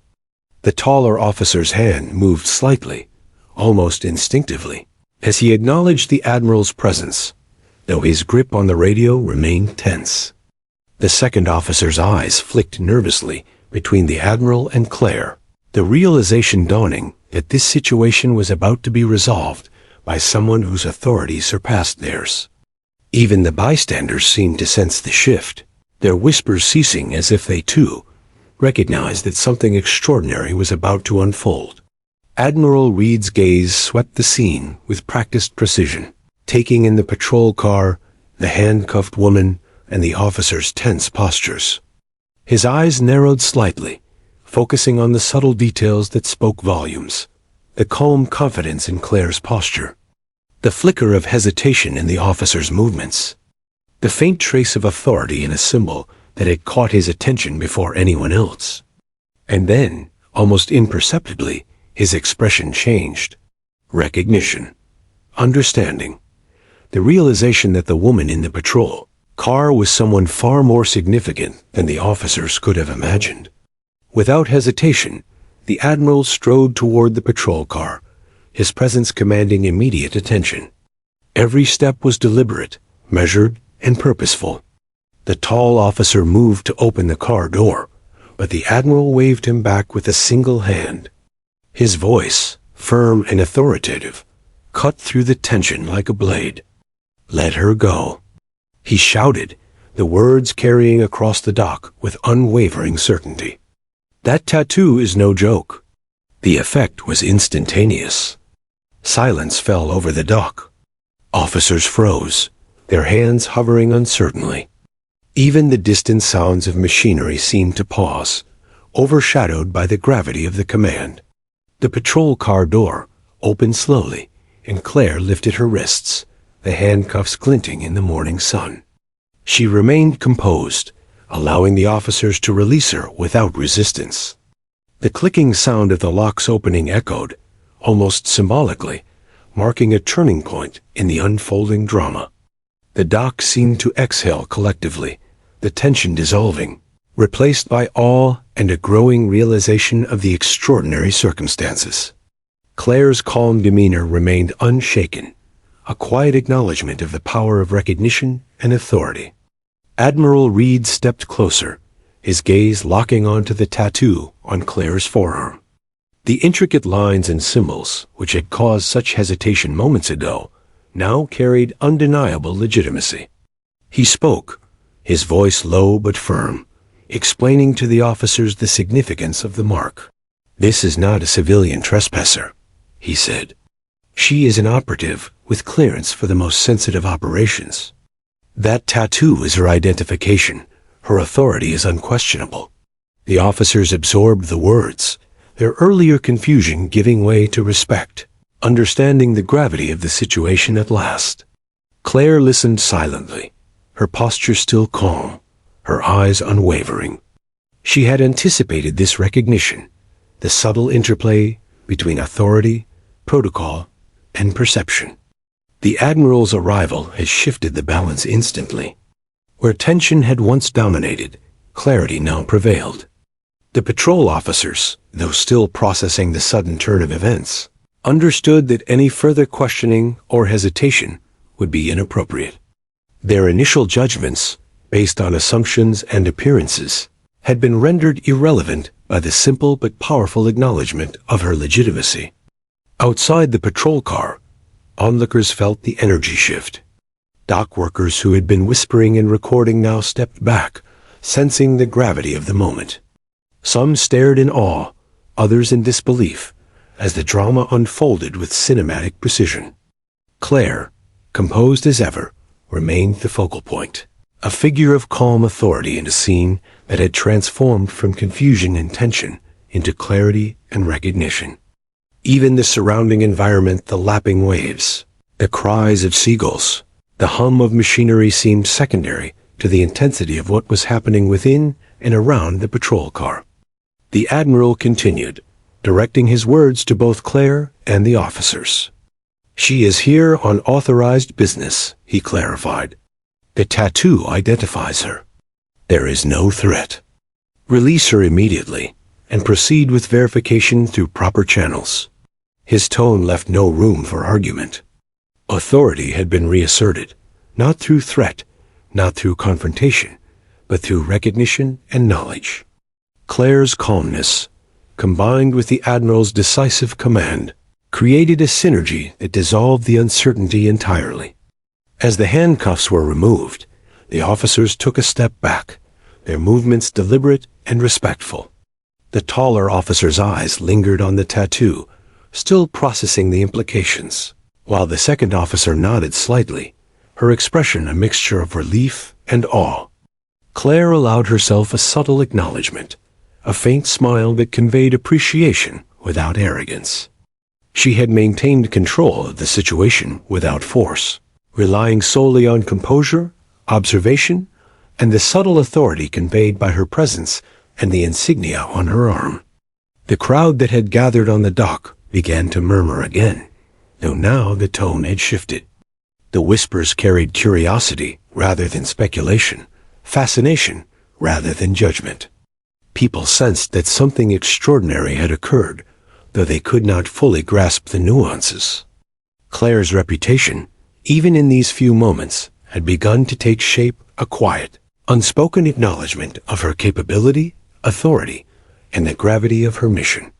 The taller officer's hand moved slightly, almost instinctively, as he acknowledged the Admiral's presence, though his grip on the radio remained tense. The second officer's eyes flicked nervously between the Admiral and Claire, the realization dawning that this situation was about to be resolved by someone whose authority surpassed theirs. Even the bystanders seemed to sense the shift, their whispers ceasing as if they, too, recognized that something extraordinary was about to unfold. Admiral Reed's gaze swept the scene with practiced precision, taking in the patrol car, the handcuffed woman, and the officer's tense postures. His eyes narrowed slightly, focusing on the subtle details that spoke volumes. The calm confidence in Claire's posture, the flicker of hesitation in the officer's movements, the faint trace of authority in a symbol that had caught his attention before anyone else. And then, almost imperceptibly, his expression changed. Recognition, understanding, the realization that the woman in the patrol car was someone far more significant than the officers could have imagined. Without hesitation, the Admiral strode toward the patrol car, his presence commanding immediate attention. Every step was deliberate, measured, and purposeful. The tall officer moved to open the car door, but the Admiral waved him back with a single hand. His voice, firm and authoritative, cut through the tension like a blade. "Let her go," he shouted, the words carrying across the dock with unwavering certainty. "That tattoo is no joke." The effect was instantaneous. Silence fell over the dock. Officers froze, their hands hovering uncertainly. Even the distant sounds of machinery seemed to pause, overshadowed by the gravity of the command. The patrol car door opened slowly, and Claire lifted her wrists, the handcuffs glinting in the morning sun. She remained composed, allowing the officers to release her without resistance. The clicking sound of the locks opening echoed, almost symbolically, marking a turning point in the unfolding drama. The dock seemed to exhale collectively, the tension dissolving, replaced by awe and a growing realization of the extraordinary circumstances. Claire's calm demeanor remained unshaken, a quiet acknowledgement of the power of recognition and authority. Admiral Reed stepped closer, his gaze locking onto the tattoo on Claire's forearm. The intricate lines and symbols, which had caused such hesitation moments ago, now carried undeniable legitimacy. He spoke, his voice low but firm, explaining to the officers the significance of the mark. "This is not a civilian trespasser," he said. "She is an operative with clearance for the most sensitive operations. That tattoo is her identification. Her authority is unquestionable." The officers absorbed the words, their earlier confusion giving way to respect, understanding the gravity of the situation at last. Claire listened silently, her posture still calm, her eyes unwavering. She had anticipated this recognition, the subtle interplay between authority, protocol, and perception. The Admiral's arrival had shifted the balance instantly. Where tension had once dominated, clarity now prevailed. The patrol officers, though still processing the sudden turn of events, understood that any further questioning or hesitation would be inappropriate. Their initial judgments, based on assumptions and appearances, had been rendered irrelevant by the simple but powerful acknowledgement of her legitimacy. Outside the patrol car, onlookers felt the energy shift. Dock workers who had been whispering and recording now stepped back, sensing the gravity of the moment. Some stared in awe, others in disbelief, as the drama unfolded with cinematic precision. Claire, composed as ever, remained the focal point, a figure of calm authority in a scene that had transformed from confusion and tension into clarity and recognition. Even the surrounding environment, the lapping waves, the cries of seagulls, the hum of machinery seemed secondary to the intensity of what was happening within and around the patrol car. The Admiral continued, directing his words to both Claire and the officers. "She is here on authorized business," he clarified. "The tattoo identifies her. There is no threat. Release her immediately and proceed with verification through proper channels." His tone left no room for argument. Authority had been reasserted, not through threat, not through confrontation, but through recognition and knowledge. Claire's calmness, combined with the Admiral's decisive command, created a synergy that dissolved the uncertainty entirely. As the handcuffs were removed, the officers took a step back, their movements deliberate and respectful. The taller officer's eyes lingered on the tattoo, still processing the implications, while the second officer nodded slightly, her expression a mixture of relief and awe. Claire allowed herself a subtle acknowledgement, a faint smile that conveyed appreciation without arrogance. She had maintained control of the situation without force, relying solely on composure, observation, and the subtle authority conveyed by her presence and the insignia on her arm. The crowd that had gathered on the dock began to murmur again, though now the tone had shifted. The whispers carried curiosity rather than speculation, fascination rather than judgment. People sensed that something extraordinary had occurred, though they could not fully grasp the nuances. Claire's reputation, even in these few moments, had begun to take shape, a quiet, unspoken acknowledgement of her capability, authority, and the gravity of her mission.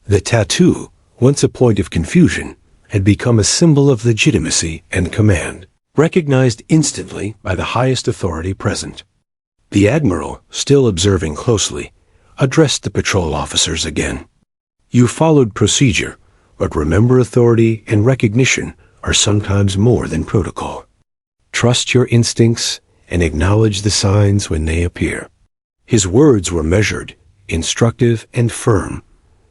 The tattoo, once a point of confusion, had become a symbol of legitimacy and command, recognized instantly by the highest authority present. The Admiral, still observing closely, addressed the patrol officers again. "You followed procedure, but remember authority and recognition are sometimes more than protocol. Trust your instincts and acknowledge the signs when they appear." His words were measured, instructive, and firm,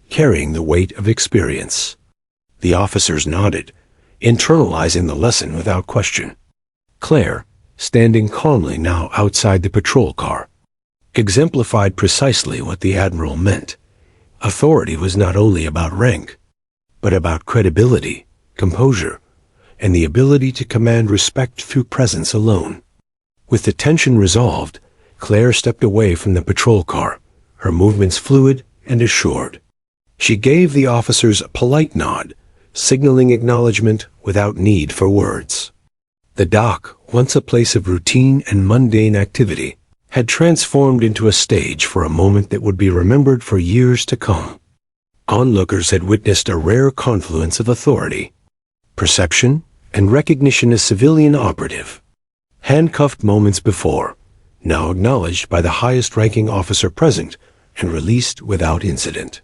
carrying the weight of experience. The officers nodded, internalizing the lesson without question. Claire, standing calmly now outside the patrol car, exemplified precisely what the Admiral meant. Authority was not only about rank, but about credibility, composure, and the ability to command respect through presence alone. With the tension resolved, Claire stepped away from the patrol car, her movements fluid and assured. She gave the officers a polite nod, signaling acknowledgement without need for words. The dock, once a place of routine and mundane activity, had transformed into a stage for a moment that would be remembered for years to come. Onlookers had witnessed a rare confluence of authority, perception, and recognition as civilian operative. Handcuffed moments before, now acknowledged by the highest-ranking officer present and released without incident.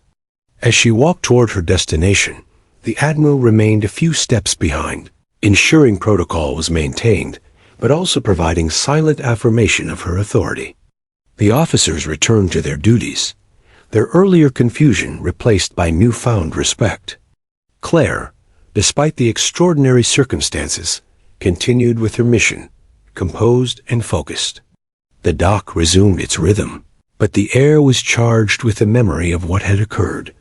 As she walked toward her destination, the Admiral remained a few steps behind, ensuring protocol was maintained, but also providing silent affirmation of her authority. The officers returned to their duties, their earlier confusion replaced by newfound respect. Claire, despite the extraordinary circumstances, continued with her mission, composed and focused. The dock resumed its rhythm, but the air was charged with the memory of what had occurred.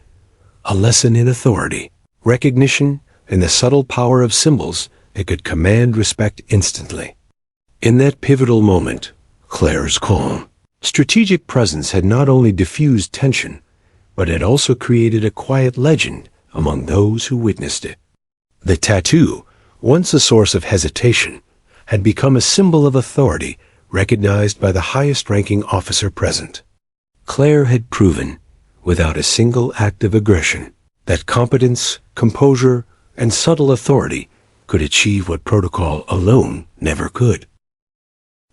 A lesson in authority, recognition, and the subtle power of symbols that could command respect instantly. In that pivotal moment, Claire's calm, strategic presence had not only diffused tension, but had also created a quiet legend among those who witnessed it. The tattoo, once a source of hesitation, had become a symbol of authority recognized by the highest-ranking officer present. Claire had proven, without a single act of aggression, that competence, composure, and subtle authority could achieve what protocol alone never could.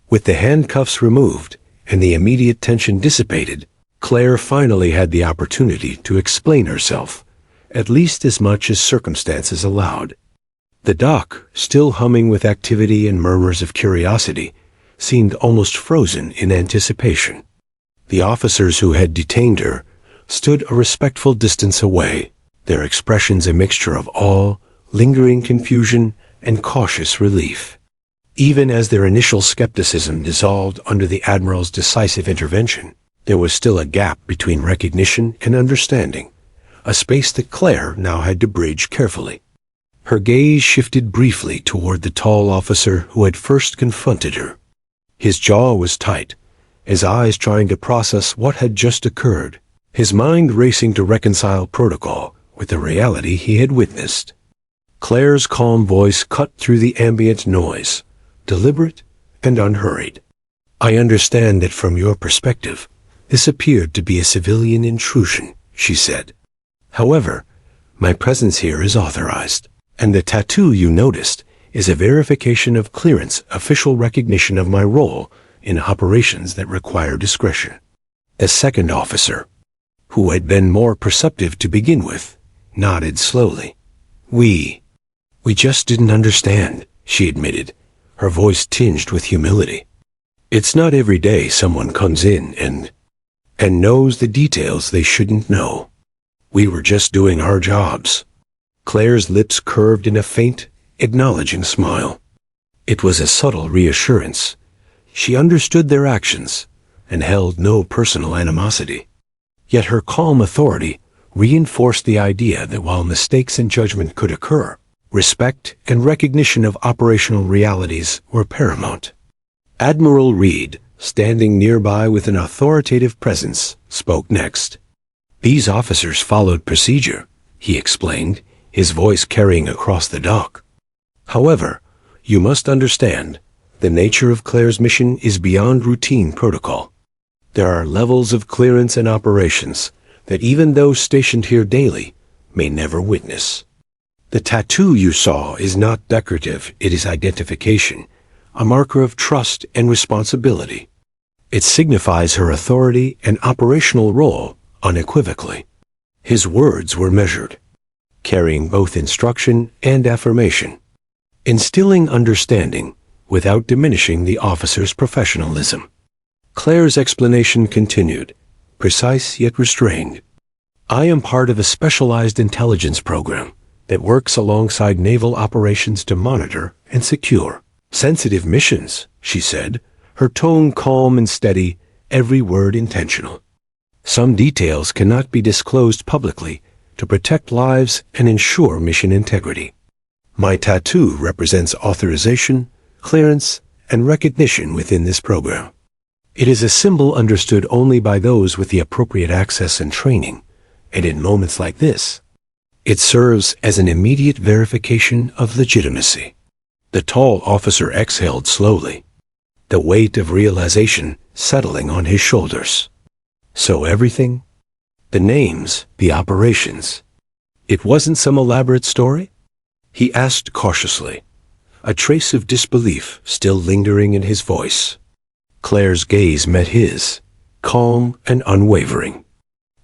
With the handcuffs removed and the immediate tension dissipated, Claire finally had the opportunity to explain herself, at least as much as circumstances allowed. The dock, still humming with activity and murmurs of curiosity, seemed almost frozen in anticipation. The officers who had detained her stood a respectful distance away, their expressions a mixture of awe, lingering confusion, and cautious relief. Even as their initial skepticism dissolved under the Admiral's decisive intervention, there was still a gap between recognition and understanding, a space that Claire now had to bridge carefully. Her gaze shifted briefly toward the tall officer who had first confronted her. His jaw was tight, his eyes trying to process what had just occurred, his mind racing to reconcile protocol with the reality he had witnessed. Claire's calm voice cut through the ambient noise, deliberate and unhurried. "I understand that from your perspective, this appeared to be a civilian intrusion," she said. "However, my presence here is authorized, and the tattoo you noticed is a verification of clearance, official recognition of my role in operations that require discretion." The second officer, who had been more perceptive to begin with, nodded slowly. We just didn't understand, she admitted, her voice tinged with humility. It's not every day someone comes in and knows the details they shouldn't know. We were just doing our jobs. Claire's lips curved in a faint, acknowledging smile. It was a subtle reassurance. She understood their actions and held no personal animosity. Yet her calm authority reinforced the idea that while mistakes in judgment could occur, respect and recognition of operational realities were paramount. Admiral Reed, standing nearby with an authoritative presence, spoke next. These officers followed procedure, he explained, his voice carrying across the dock. However, you must understand, the nature of Claire's mission is beyond routine protocol. There are levels of clearance and operations that even those stationed here daily may never witness. The tattoo you saw is not decorative, it is identification, a marker of trust and responsibility. It signifies her authority and operational role unequivocally. His words were measured, carrying both instruction and affirmation, instilling understanding without diminishing the officer's professionalism. Claire's explanation continued, precise yet restrained. I am part of a specialized intelligence program that works alongside naval operations to monitor and secure sensitive missions, she said, her tone calm and steady, every word intentional. Some details cannot be disclosed publicly to protect lives and ensure mission integrity. My tattoo represents authorization, clearance, and recognition within this program. It is a symbol understood only by those with the appropriate access and training, and in moments like this, it serves as an immediate verification of legitimacy. The tall officer exhaled slowly, the weight of realization settling on his shoulders. So everything? The names, the operations. It wasn't some elaborate story? He asked cautiously, a trace of disbelief still lingering in his voice. Claire's gaze met his, calm and unwavering.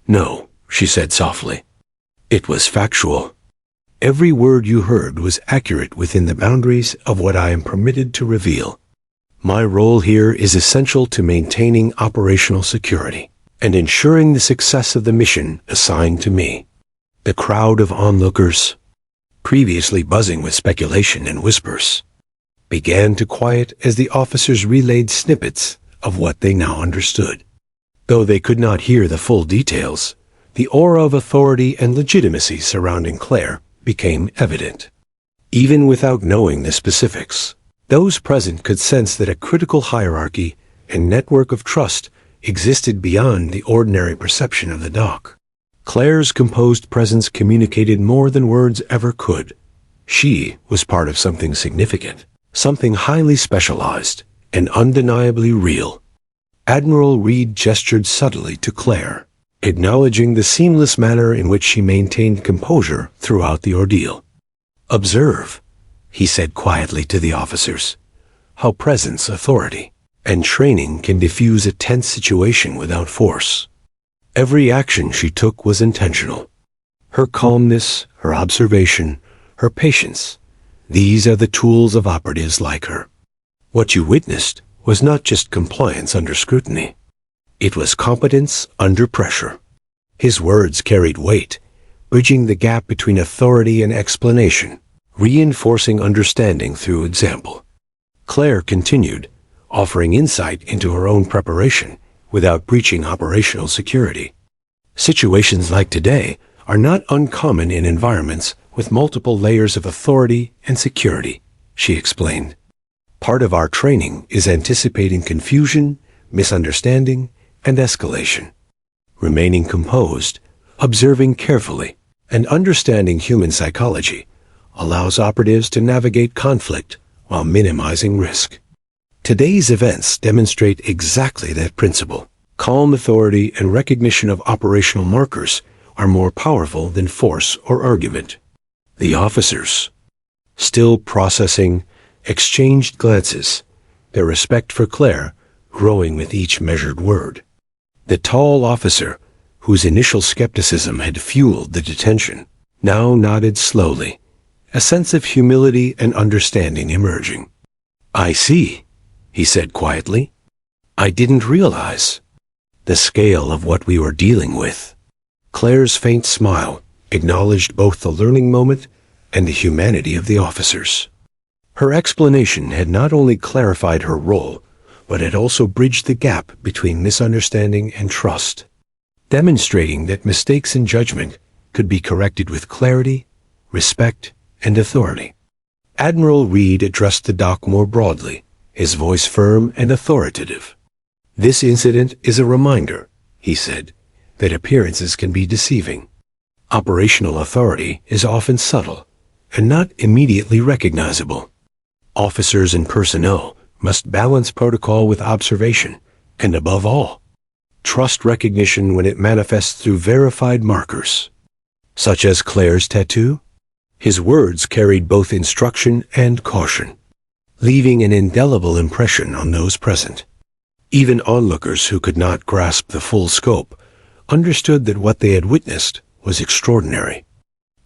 No, she said softly. It was factual. Every word you heard was accurate within the boundaries of what I am permitted to reveal. My role here is essential to maintaining operational security and ensuring the success of the mission assigned to me. The crowd of onlookers, previously buzzing with speculation and whispers, began to quiet as the officers relayed snippets of what they now understood. Though they could not hear the full details, the aura of authority and legitimacy surrounding Claire became evident. Even without knowing the specifics, those present could sense that a critical hierarchy and network of trust existed beyond the ordinary perception of the dock. Claire's composed presence communicated more than words ever could. She was part of something significant, something highly specialized and undeniably real. Admiral Reed gestured subtly to Claire, acknowledging the seamless manner in which she maintained composure throughout the ordeal. Observe, he said quietly to the officers, how presence, authority, and training can diffuse a tense situation without force. Every action she took was intentional. Her calmness, her observation, her patience, these are the tools of operatives like her. What you witnessed was not just compliance under scrutiny. It was competence under pressure. His words carried weight, bridging the gap between authority and explanation, reinforcing understanding through example. Claire continued, offering insight into her own preparation without breaching operational security. Situations like today are not uncommon in environments with multiple layers of authority and security, she explained. Part of our training is anticipating confusion, misunderstanding, and escalation. Remaining composed, observing carefully, and understanding human psychology allows operatives to navigate conflict while minimizing risk. Today's events demonstrate exactly that principle. Calm authority and recognition of operational markers are more powerful than force or argument. The officers, still processing, exchanged glances, their respect for Claire growing with each measured word. The tall officer, whose initial skepticism had fueled the detention, now nodded slowly, a sense of humility and understanding emerging. "I see," he said quietly. "I didn't realize the scale of what we were dealing with." Claire's faint smile acknowledged both the learning moment and the humanity of the officers. Her explanation had not only clarified her role, but had also bridged the gap between misunderstanding and trust, demonstrating that mistakes in judgment could be corrected with clarity, respect, and authority. Admiral Reed addressed the dock more broadly, his voice firm and authoritative. "This incident is a reminder," he said, "that appearances can be deceiving. Operational authority is often subtle and not immediately recognizable. Officers and personnel must balance protocol with observation, and above all, trust recognition when it manifests through verified markers." "Such as Claire's tattoo?" His words carried both instruction and caution, leaving an indelible impression on those present. Even onlookers who could not grasp the full scope understood that what they had witnessed was extraordinary.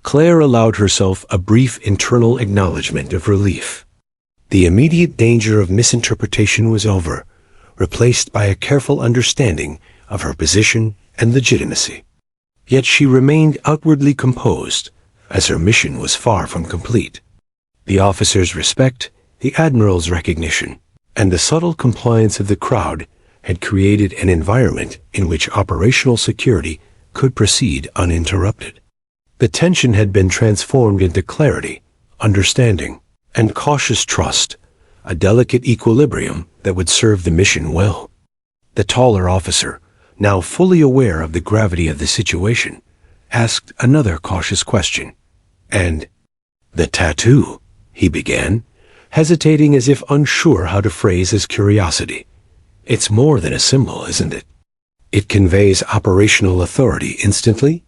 Claire allowed herself a brief internal acknowledgement of relief. The immediate danger of misinterpretation was over, replaced by a careful understanding of her position and legitimacy. Yet she remained outwardly composed, as her mission was far from complete. The officer's respect, the Admiral's recognition, and the subtle compliance of the crowd had created an environment in which operational security could proceed uninterrupted. The tension had been transformed into clarity, understanding, and cautious trust, a delicate equilibrium that would serve the mission well. The taller officer, now fully aware of the gravity of the situation, asked another cautious question. "And the tattoo," he began, hesitating as if unsure how to phrase his curiosity. "It's more than a symbol, isn't it? It conveys operational authority instantly?"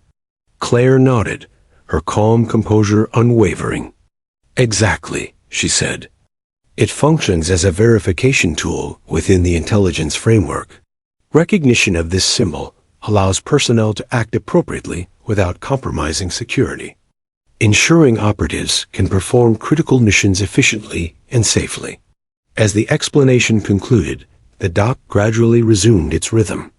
Claire nodded, her calm composure unwavering. "Exactly," she said. "It functions as a verification tool within the intelligence framework. Recognition of this symbol allows personnel to act appropriately without compromising security, ensuring operatives can perform critical missions efficiently and safely." As the explanation concluded, the dock gradually resumed its rhythm.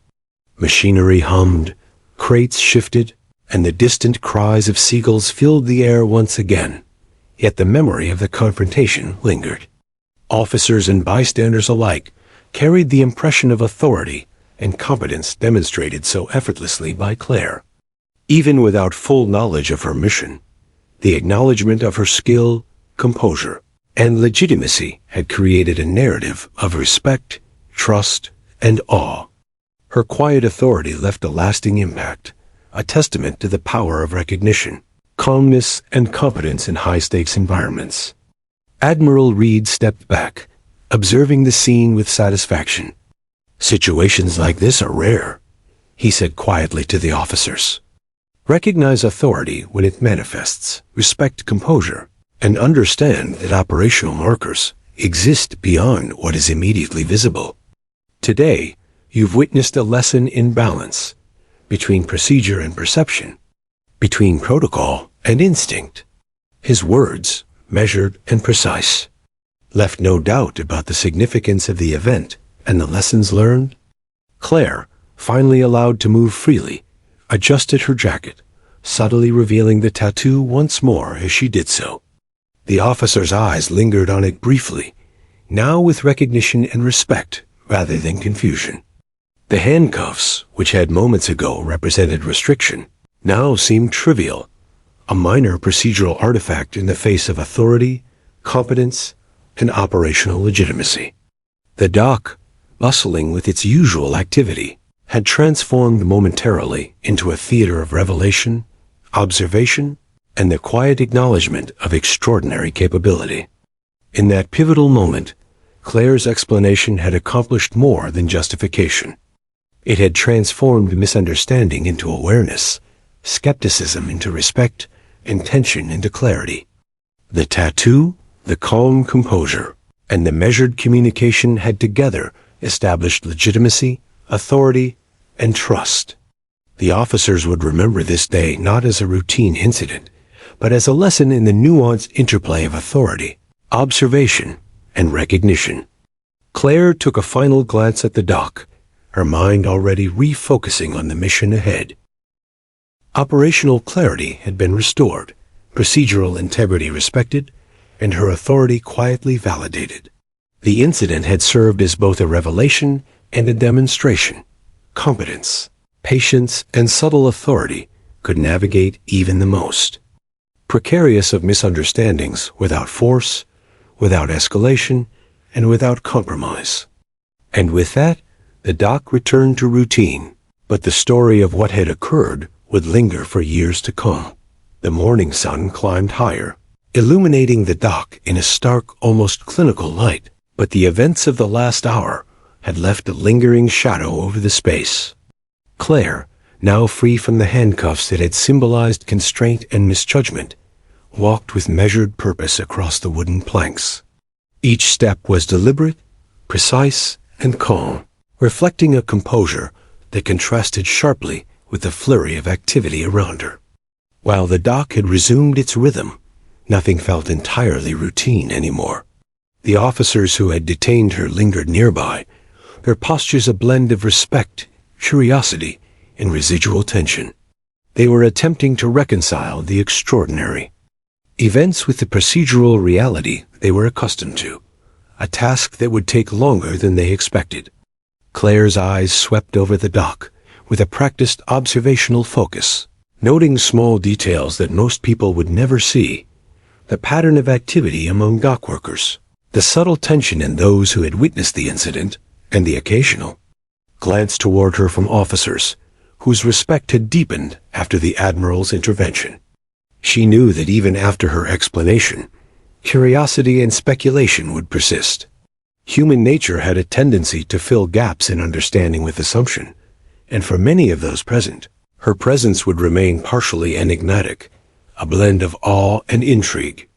Machinery hummed, crates shifted, and the distant cries of seagulls filled the air once again. Yet the memory of the confrontation lingered. Officers and bystanders alike carried the impression of authority and competence demonstrated so effortlessly by Claire. Even without full knowledge of her mission, the acknowledgement of her skill, composure, and legitimacy had created a narrative of respect, trust, and awe. Her quiet authority left a lasting impact, a testament to the power of recognition, calmness, and competence in high-stakes environments. Admiral Reed stepped back, observing the scene with satisfaction. "Situations like this are rare," he said quietly to the officers. "Recognize authority when it manifests, respect composure, and understand that operational markers exist beyond what is immediately visible. Today, you've witnessed a lesson in balance, between procedure and perception, between protocol and instinct." His words, measured and precise, left no doubt about the significance of the event and the lessons learned. Claire, finally allowed to move freely, adjusted her jacket, subtly revealing the tattoo once more as she did so. The officer's eyes lingered on it briefly, now with recognition and respect rather than confusion. The handcuffs, which had moments ago represented restriction, now seemed trivial, a minor procedural artifact in the face of authority, competence, and operational legitimacy. The dock, bustling with its usual activity, had transformed momentarily into a theater of revelation, observation, and the quiet acknowledgement of extraordinary capability. In that pivotal moment, Claire's explanation had accomplished more than justification. It had transformed misunderstanding into awareness, skepticism into respect, and tension into clarity. The tattoo, the calm composure, and the measured communication had together established legitimacy, authority, and trust. The officers would remember this day not as a routine incident, but as a lesson in the nuanced interplay of authority, observation, and recognition. Claire took a final glance at the dock, her mind already refocusing on the mission ahead. Operational clarity had been restored, procedural integrity respected, and her authority quietly validated. The incident had served as both a revelation and a demonstration. Competence, patience, and subtle authority could navigate even the most precarious of misunderstandings without force, without escalation, and without compromise. And with that, the dock returned to routine, but the story of what had occurred would linger for years to come. The morning sun climbed higher, illuminating the dock in a stark, almost clinical light, but the events of the last hour had left a lingering shadow over the space. Claire, now free from the handcuffs that had symbolized constraint and misjudgment, walked with measured purpose across the wooden planks. Each step was deliberate, precise, and calm, reflecting a composure that contrasted sharply with the flurry of activity around her. While the dock had resumed its rhythm, nothing felt entirely routine anymore. The officers who had detained her lingered nearby, their postures a blend of respect, curiosity, and residual tension. They were attempting to reconcile the extraordinary events with the procedural reality they were accustomed to, a task that would take longer than they expected. Claire's eyes swept over the dock with a practiced observational focus, noting small details that most people would never see, the pattern of activity among dock workers, the subtle tension in those who had witnessed the incident, and the occasional glance toward her from officers whose respect had deepened after the Admiral's intervention. She knew that even after her explanation, curiosity and speculation would persist. Human nature had a tendency to fill gaps in understanding with assumption, and for many of those present, her presence would remain partially enigmatic, a blend of awe and intrigue.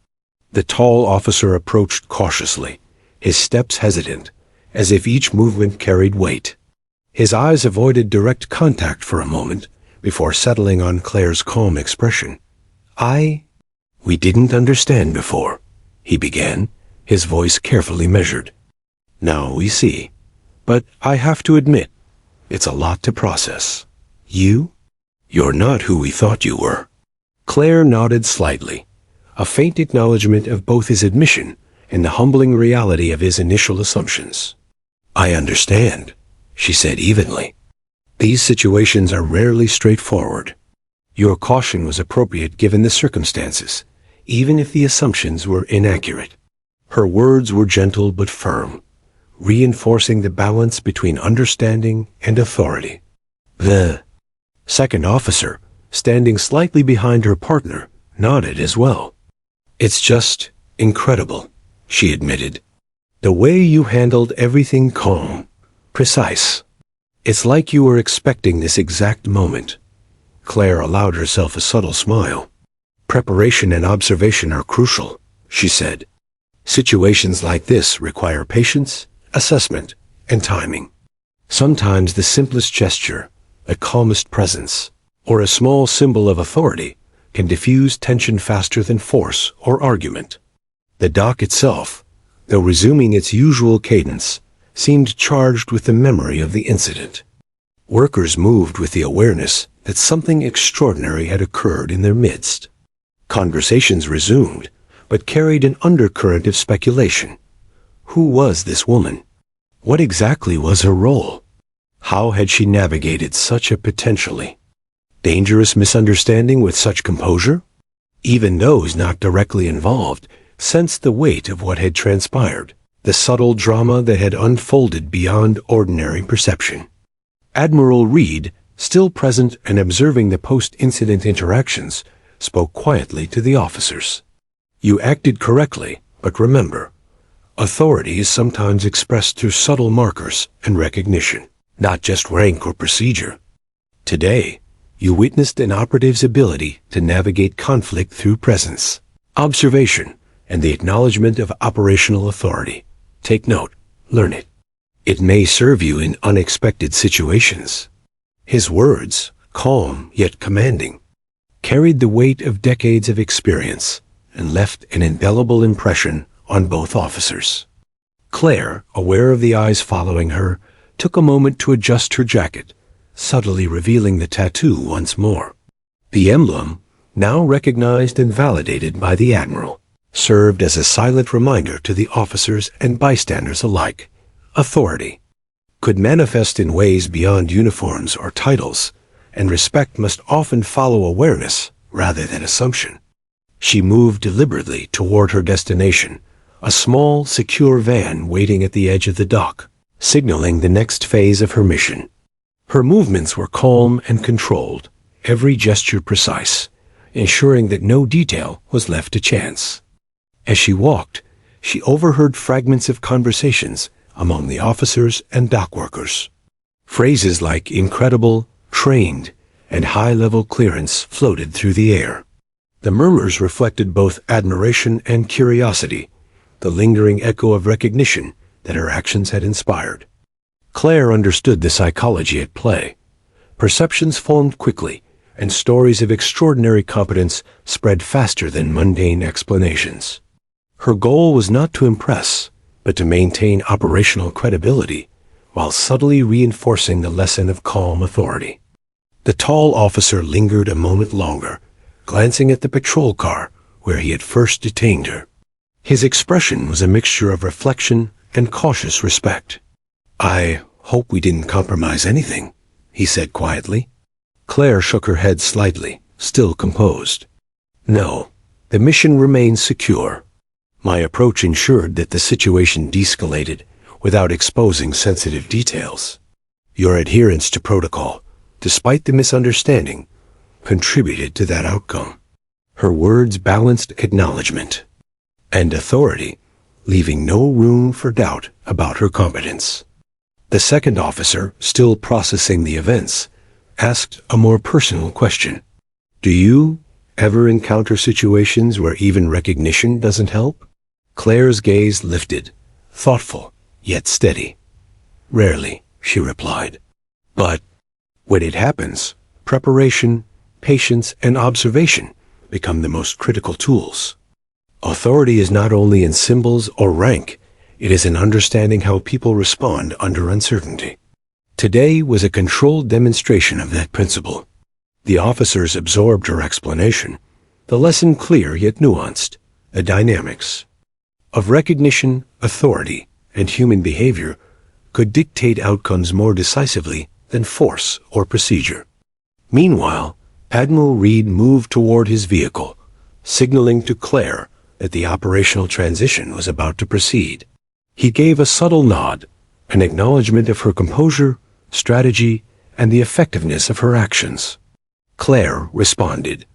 The tall officer approached cautiously, his steps hesitant, as if each movement carried weight. His eyes avoided direct contact for a moment before settling on Claire's calm expression. We didn't understand before, he began, his voice carefully measured. Now we see. But I have to admit, it's a lot to process. You're not who we thought you were. Claire nodded slightly, a faint acknowledgement of both his admission and the humbling reality of his initial assumptions. I understand, she said evenly. These situations are rarely straightforward. Your caution was appropriate given the circumstances, even if the assumptions were inaccurate. Her words were gentle but firm, reinforcing the balance between understanding and authority. The second officer, standing slightly behind her partner, nodded as well. It's just incredible, she admitted. The way you handled everything calm, precise. It's like you were expecting this exact moment. Claire allowed herself a subtle smile. Preparation and observation are crucial, she said. Situations like this require patience, assessment, and timing. Sometimes the simplest gesture, the calmest presence, or a small symbol of authority can diffuse tension faster than force or argument. The dock itself, though resuming its usual cadence, seemed charged with the memory of the incident. Workers moved with the awareness that something extraordinary had occurred in their midst. Conversations resumed, but carried an undercurrent of speculation. Who was this woman? What exactly was her role? How had she navigated such a potentially dangerous misunderstanding with such composure? Even those not directly involved sensed the weight of what had transpired, the subtle drama that had unfolded beyond ordinary perception. Admiral Reed, still present and observing the post-incident interactions, spoke quietly to the officers. You acted correctly, but remember, authority is sometimes expressed through subtle markers and recognition, not just rank or procedure. Today, you witnessed an operative's ability to navigate conflict through presence, observation, and the acknowledgement of operational authority. Take note, learn it. It may serve you in unexpected situations. His words, calm yet commanding, carried the weight of decades of experience and left an indelible impression on both officers. Claire, aware of the eyes following her, took a moment to adjust her jacket, subtly revealing the tattoo once more. The emblem, now recognized and validated by the Admiral, served as a silent reminder to the officers and bystanders alike. Authority could manifest in ways beyond uniforms or titles, and respect must often follow awareness rather than assumption. She moved deliberately toward her destination, a small, secure van waiting at the edge of the dock, signaling the next phase of her mission. Her movements were calm and controlled, every gesture precise, ensuring that no detail was left to chance. As she walked, she overheard fragments of conversations among the officers and dock workers. Phrases like incredible, trained, and high-level clearance floated through the air. The murmurs reflected both admiration and curiosity, the lingering echo of recognition that her actions had inspired. Claire understood the psychology at play. Perceptions formed quickly, and stories of extraordinary competence spread faster than mundane explanations. Her goal was not to impress, but to maintain operational credibility, while subtly reinforcing the lesson of calm authority. The tall officer lingered a moment longer, glancing at the patrol car where he had first detained her. His expression was a mixture of reflection and cautious respect. "I hope we didn't compromise anything," he said quietly. Claire shook her head slightly, still composed. "No, the mission remains secure. My approach ensured that the situation de-escalated without exposing sensitive details. Your adherence to protocol, despite the misunderstanding, contributed to that outcome." Her words balanced acknowledgement and authority, leaving no room for doubt about her competence. The second officer, still processing the events, asked a more personal question. "Do you ever encounter situations where even recognition doesn't help?" Claire's gaze lifted, thoughtful yet steady. "Rarely," she replied. "But when it happens, preparation, patience, and observation become the most critical tools. Authority is not only in symbols or rank, it is in understanding how people respond under uncertainty." Today was a controlled demonstration of that principle. The officers absorbed her explanation, the lesson clear yet nuanced, the dynamics of recognition, authority, and human behavior could dictate outcomes more decisively than force or procedure. Meanwhile, Admiral Reed moved toward his vehicle, signaling to Claire that the operational transition was about to proceed. He gave a subtle nod, an acknowledgement of her composure, strategy, and the effectiveness of her actions. Claire responded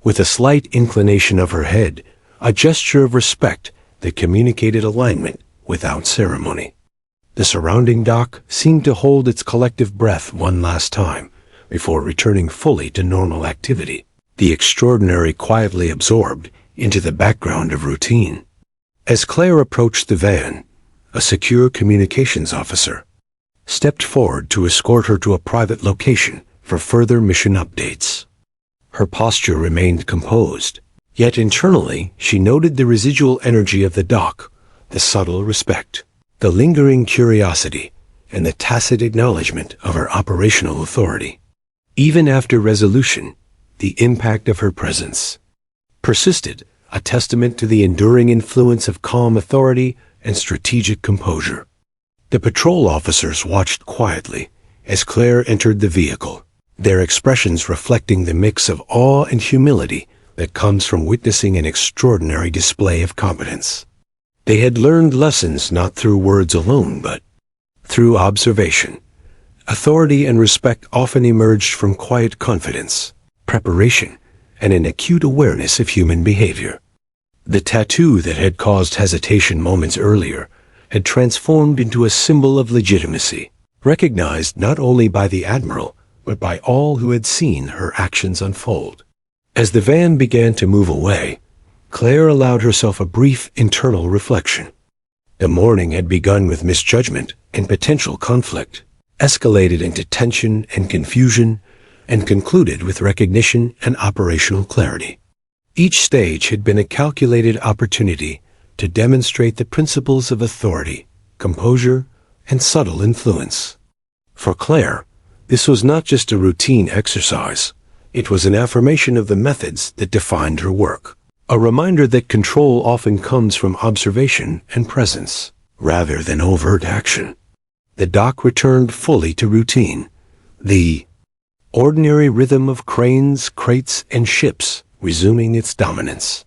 with a slight inclination of her head, a gesture of respect that communicated alignment without ceremony. The surrounding dock seemed to hold its collective breath one last time before returning fully to normal activity, the extraordinary quietly absorbed into the background of routine. As Claire approached the van, a secure communications officer stepped forward to escort her to a private location for further mission updates. Her posture remained composed, yet internally she noted the residual energy of the dock, the subtle respect, the lingering curiosity, and the tacit acknowledgement of her operational authority. Even after resolution, the impact of her presence persisted, a testament to the enduring influence of calm authority and strategic composure. The patrol officers watched quietly as Claire entered the vehicle, their expressions reflecting the mix of awe and humility that comes from witnessing an extraordinary display of competence. They had learned lessons not through words alone, but through observation. Authority and respect often emerged from quiet confidence, preparation, and an acute awareness of human behavior. The tattoo that had caused hesitation moments earlier had transformed into a symbol of legitimacy, recognized not only by the Admiral, but by all who had seen her actions unfold. As the van began to move away, Claire allowed herself a brief internal reflection. The morning had begun with misjudgment and potential conflict, escalated into tension and confusion, and concluded with recognition and operational clarity. Each stage had been a calculated opportunity to demonstrate the principles of authority, composure, and subtle influence. For Claire, this was not just a routine exercise. It was an affirmation of the methods that defined her work, a reminder that control often comes from observation and presence, rather than overt action. The dock returned fully to routine, the ordinary rhythm of cranes, crates, and ships resuming its dominance.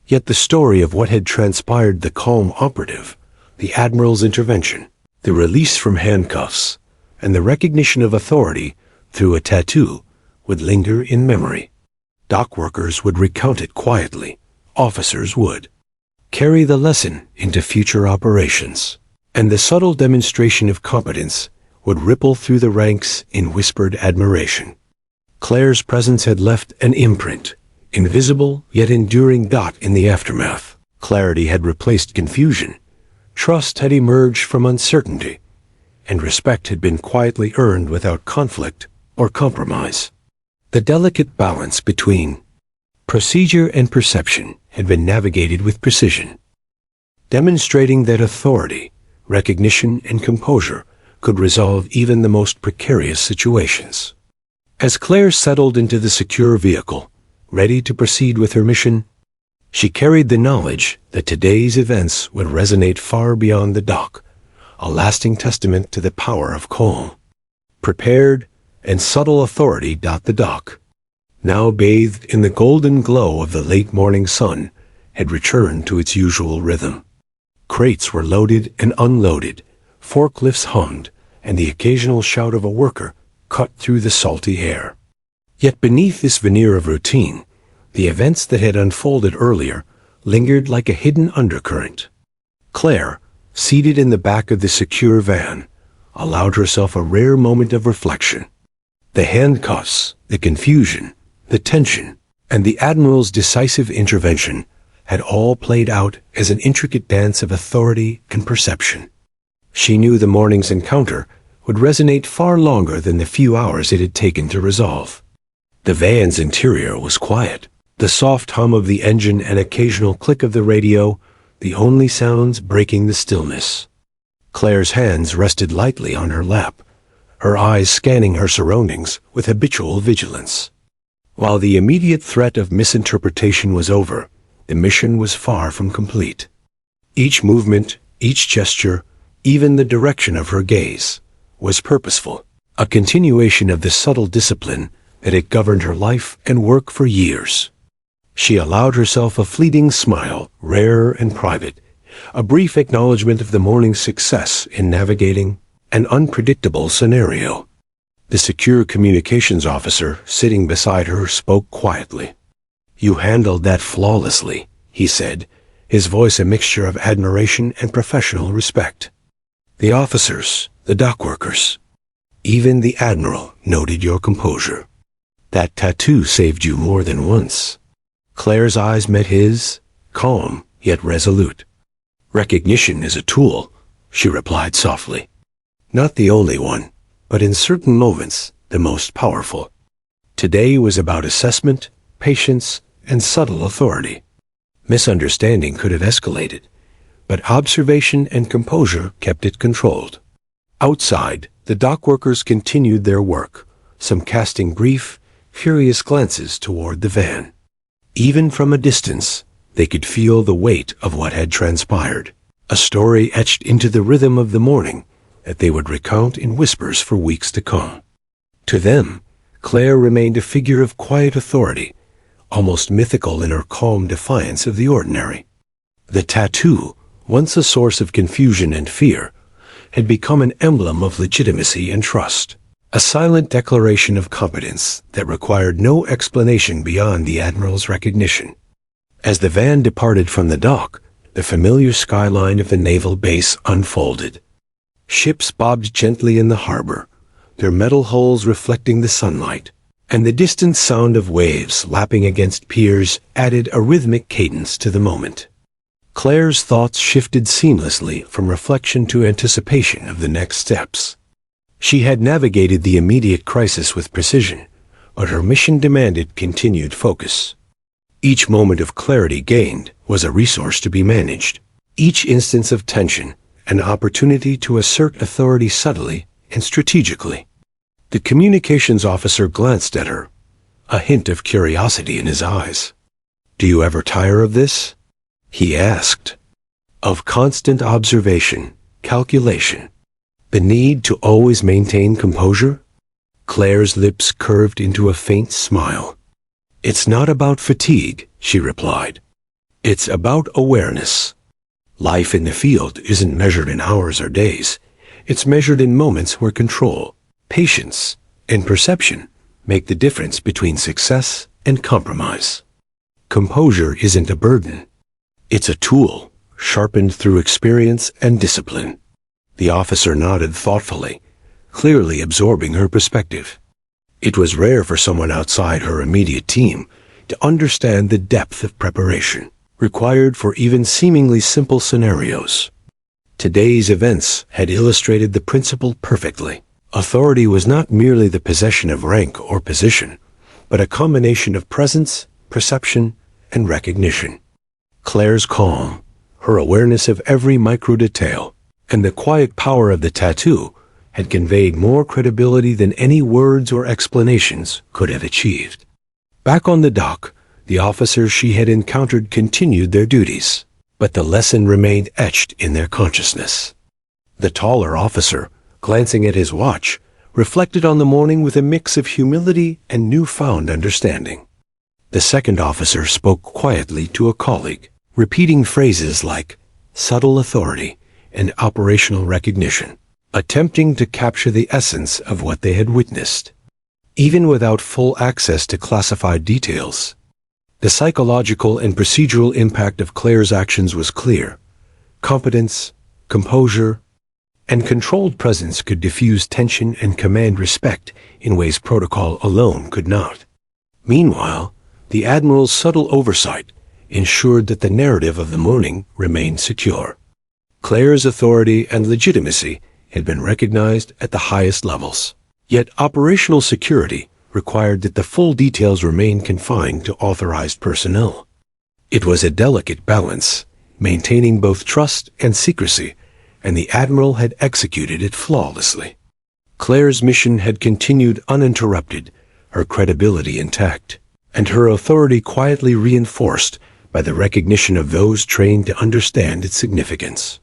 Yet the story of what had transpired, the calm operative, the Admiral's intervention, the release from handcuffs, and the recognition of authority through a tattoo would linger in memory. Dock workers would recount it quietly. Officers would carry the lesson into future operations, and the subtle demonstration of competence would ripple through the ranks in whispered admiration. Claire's presence had left an imprint, invisible yet enduring. In the aftermath, clarity had replaced confusion, trust had emerged from uncertainty, and respect had been quietly earned without conflict or compromise. The delicate balance between procedure and perception had been navigated with precision, demonstrating that authority, recognition, and composure could resolve even the most precarious situations. As Claire settled into the secure vehicle, ready to proceed with her mission, she carried the knowledge that today's events would resonate far beyond the dock, a lasting testament to the power of calm, prepared, and subtle authority. The dock, now bathed in the golden glow of the late morning sun, had returned to its usual rhythm. Crates were loaded and unloaded, forklifts hummed, and the occasional shout of a worker cut through the salty air. Yet beneath this veneer of routine, the events that had unfolded earlier lingered like a hidden undercurrent. Claire, seated in the back of the secure van, allowed herself a rare moment of reflection. The handcuffs, the confusion, the tension, and the Admiral's decisive intervention had all played out as an intricate dance of authority and perception. She knew the morning's encounter would resonate far longer than the few hours it had taken to resolve. The van's interior was quiet, the soft hum of the engine and occasional click of the radio, the only sounds breaking the stillness. Claire's hands rested lightly on her lap, her eyes scanning her surroundings with habitual vigilance. While the immediate threat of misinterpretation was over, the mission was far from complete. Each movement, each gesture, even the direction of her gaze, was purposeful, a continuation of the subtle discipline that had governed her life and work for years. She allowed herself a fleeting smile, rare and private, a brief acknowledgement of the morning's success in navigating an unpredictable scenario. The secure communications officer sitting beside her spoke quietly. "You handled that flawlessly," he said, his voice a mixture of admiration and professional respect. The officers, the dock workers, even the Admiral noted your composure. That tattoo saved you more than once. Claire's eyes met his, calm yet resolute. "Recognition is a tool," she replied softly. "Not the only one, but in certain moments, the most powerful. Today was about assessment, patience, and subtle authority. Misunderstanding could have escalated, but observation and composure kept it controlled." Outside, the dock workers continued their work, some casting brief, curious glances toward the van. Even from a distance, they could feel the weight of what had transpired, a story etched into the rhythm of the morning that they would recount in whispers for weeks to come. To them, Claire remained a figure of quiet authority, almost mythical in her calm defiance of the ordinary. The tattoo, once a source of confusion and fear, had become an emblem of legitimacy and trust, a silent declaration of competence that required no explanation beyond the Admiral's recognition. As the van departed from the dock, the familiar skyline of the naval base unfolded. Ships bobbed gently in the harbor, their metal hulls reflecting the sunlight, and the distant sound of waves lapping against piers added a rhythmic cadence to the moment. Claire's thoughts shifted seamlessly from reflection to anticipation of the next steps. She had navigated the immediate crisis with precision, but her mission demanded continued focus. Each moment of clarity gained was a resource to be managed. Each instance of tension, an opportunity to assert authority subtly and strategically. The communications officer glanced at her, a hint of curiosity in his eyes. "Do you ever tire of this?" he asked. "Of constant observation, calculation, the need to always maintain composure?" Claire's lips curved into a faint smile. "It's not about fatigue," she replied. "It's about awareness. Life in the field isn't measured in hours or days. It's measured in moments where control, patience, and perception make the difference between success and compromise. Composure isn't a burden. It's a tool, sharpened through experience and discipline." The officer nodded thoughtfully, clearly absorbing her perspective. It was rare for someone outside her immediate team to understand the depth of preparation required for even seemingly simple scenarios. Today's events had illustrated the principle perfectly. Authority was not merely the possession of rank or position, but a combination of presence, perception, and recognition. Claire's calm, her awareness of every micro-detail, and the quiet power of the tattoo had conveyed more credibility than any words or explanations could have achieved. Back on the dock, the officers she had encountered continued their duties, but the lesson remained etched in their consciousness. The taller officer, glancing at his watch, reflected on the morning with a mix of humility and newfound understanding. The second officer spoke quietly to a colleague, repeating phrases like subtle authority and operational recognition, attempting to capture the essence of what they had witnessed. Even without full access to classified details, the psychological and procedural impact of Claire's actions was clear. Competence, composure, and controlled presence could diffuse tension and command respect in ways protocol alone could not. Meanwhile, the Admiral's subtle oversight ensured that the narrative of the morning remained secure. Claire's authority and legitimacy had been recognized at the highest levels. Yet operational security required that the full details remain confined to authorized personnel. It was a delicate balance, maintaining both trust and secrecy, and the Admiral had executed it flawlessly. Claire's mission had continued uninterrupted, her credibility intact, and her authority quietly reinforced by the recognition of those trained to understand its significance.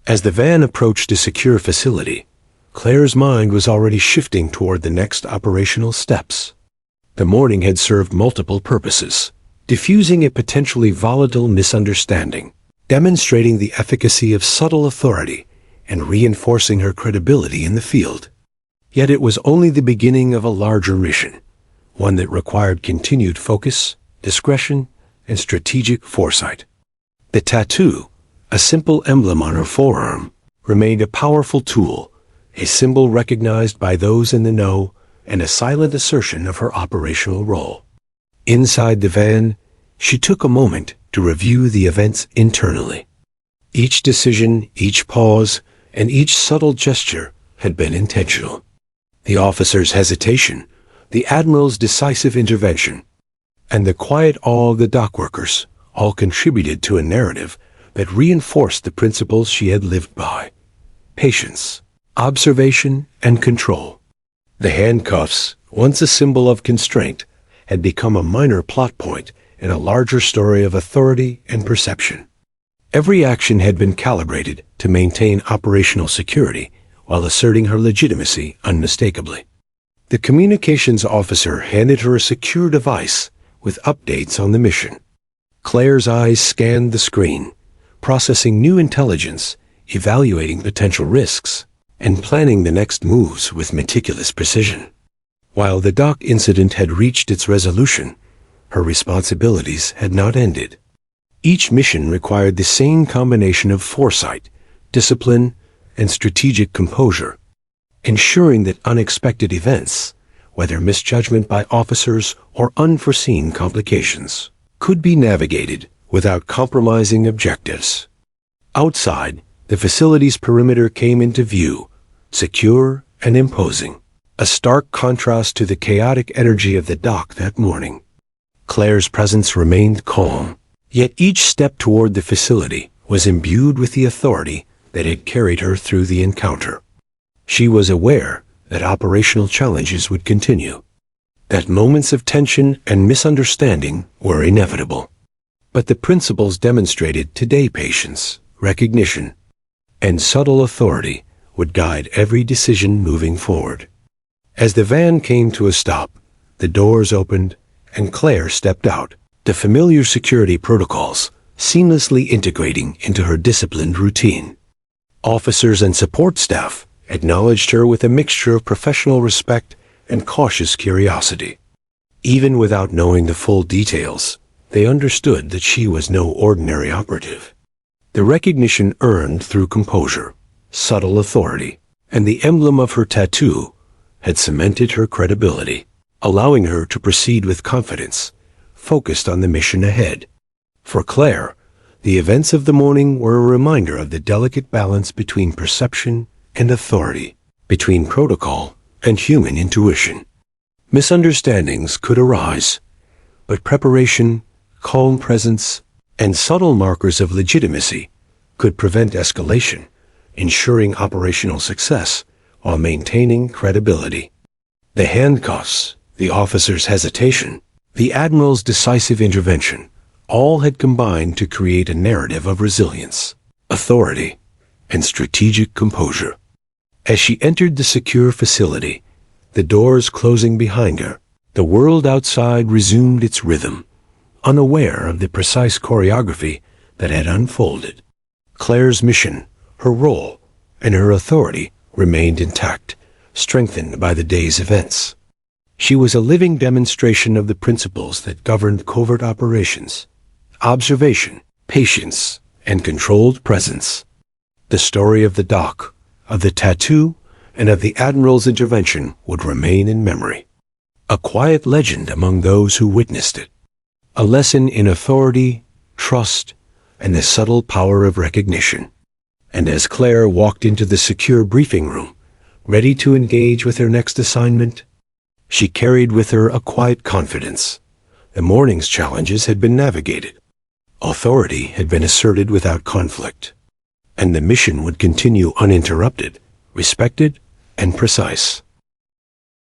As the van approached a secure facility, Claire's mind was already shifting toward the next operational steps. The morning had served multiple purposes, diffusing a potentially volatile misunderstanding, demonstrating the efficacy of subtle authority, and reinforcing her credibility in the field. Yet it was only the beginning of a larger mission, one that required continued focus, discretion, and strategic foresight. The tattoo, a simple emblem on her forearm, remained a powerful tool, a symbol recognized by those in the know, and a silent assertion of her operational role. Inside the van, she took a moment to review the events internally. Each decision, each pause, and each subtle gesture had been intentional. The officer's hesitation, the Admiral's decisive intervention, and the quiet awe of the dockworkers all contributed to a narrative that reinforced the principles she had lived by: patience, observation, and control. The handcuffs, once a symbol of constraint, had become a minor plot point in a larger story of authority and perception. Every action had been calibrated to maintain operational security while asserting her legitimacy unmistakably. The communications officer handed her a secure device with updates on the mission. Claire's eyes scanned the screen, processing new intelligence, evaluating potential risks, and planning the next moves with meticulous precision. While the dock incident had reached its resolution, her responsibilities had not ended. Each mission required the same combination of foresight, discipline, and strategic composure, ensuring that unexpected events, whether misjudgment by officers or unforeseen complications, could be navigated without compromising objectives. Outside, the facility's perimeter came into view, secure and imposing, a stark contrast to the chaotic energy of the dock that morning. Claire's presence remained calm, yet each step toward the facility was imbued with the authority that had carried her through the encounter. She was aware that operational challenges would continue, that moments of tension and misunderstanding were inevitable. But the principles demonstrated today patience, recognition, and subtle authority would guide every decision moving forward. As the van came to a stop, the doors opened and Claire stepped out, the familiar security protocols seamlessly integrating into her disciplined routine. Officers and support staff acknowledged her with a mixture of professional respect and cautious curiosity. Even without knowing the full details, they understood that she was no ordinary operative. The recognition earned through composure, subtle authority, and the emblem of her tattoo had cemented her credibility, allowing her to proceed with confidence, focused on the mission ahead. For Claire, the events of the morning were a reminder of the delicate balance between perception and authority, between protocol and human intuition. Misunderstandings could arise, but preparation, calm presence, and subtle markers of legitimacy could prevent escalation, ensuring operational success while maintaining credibility. The handcuffs, the officer's hesitation, the Admiral's decisive intervention, all had combined to create a narrative of resilience, authority, and strategic composure. As she entered the secure facility, the doors closing behind her, the world outside resumed its rhythm, unaware of the precise choreography that had unfolded. Claire's mission, her role, and her authority remained intact, strengthened by the day's events. She was a living demonstration of the principles that governed covert operations: observation, patience, and controlled presence. The story of the dock, of the tattoo, and of the Admiral's intervention would remain in memory, a quiet legend among those who witnessed it, a lesson in authority, trust, and the subtle power of recognition. And as Claire walked into the secure briefing room, ready to engage with her next assignment, she carried with her a quiet confidence. The morning's challenges had been navigated. Authority had been asserted without conflict, and the mission would continue uninterrupted, respected, and precise.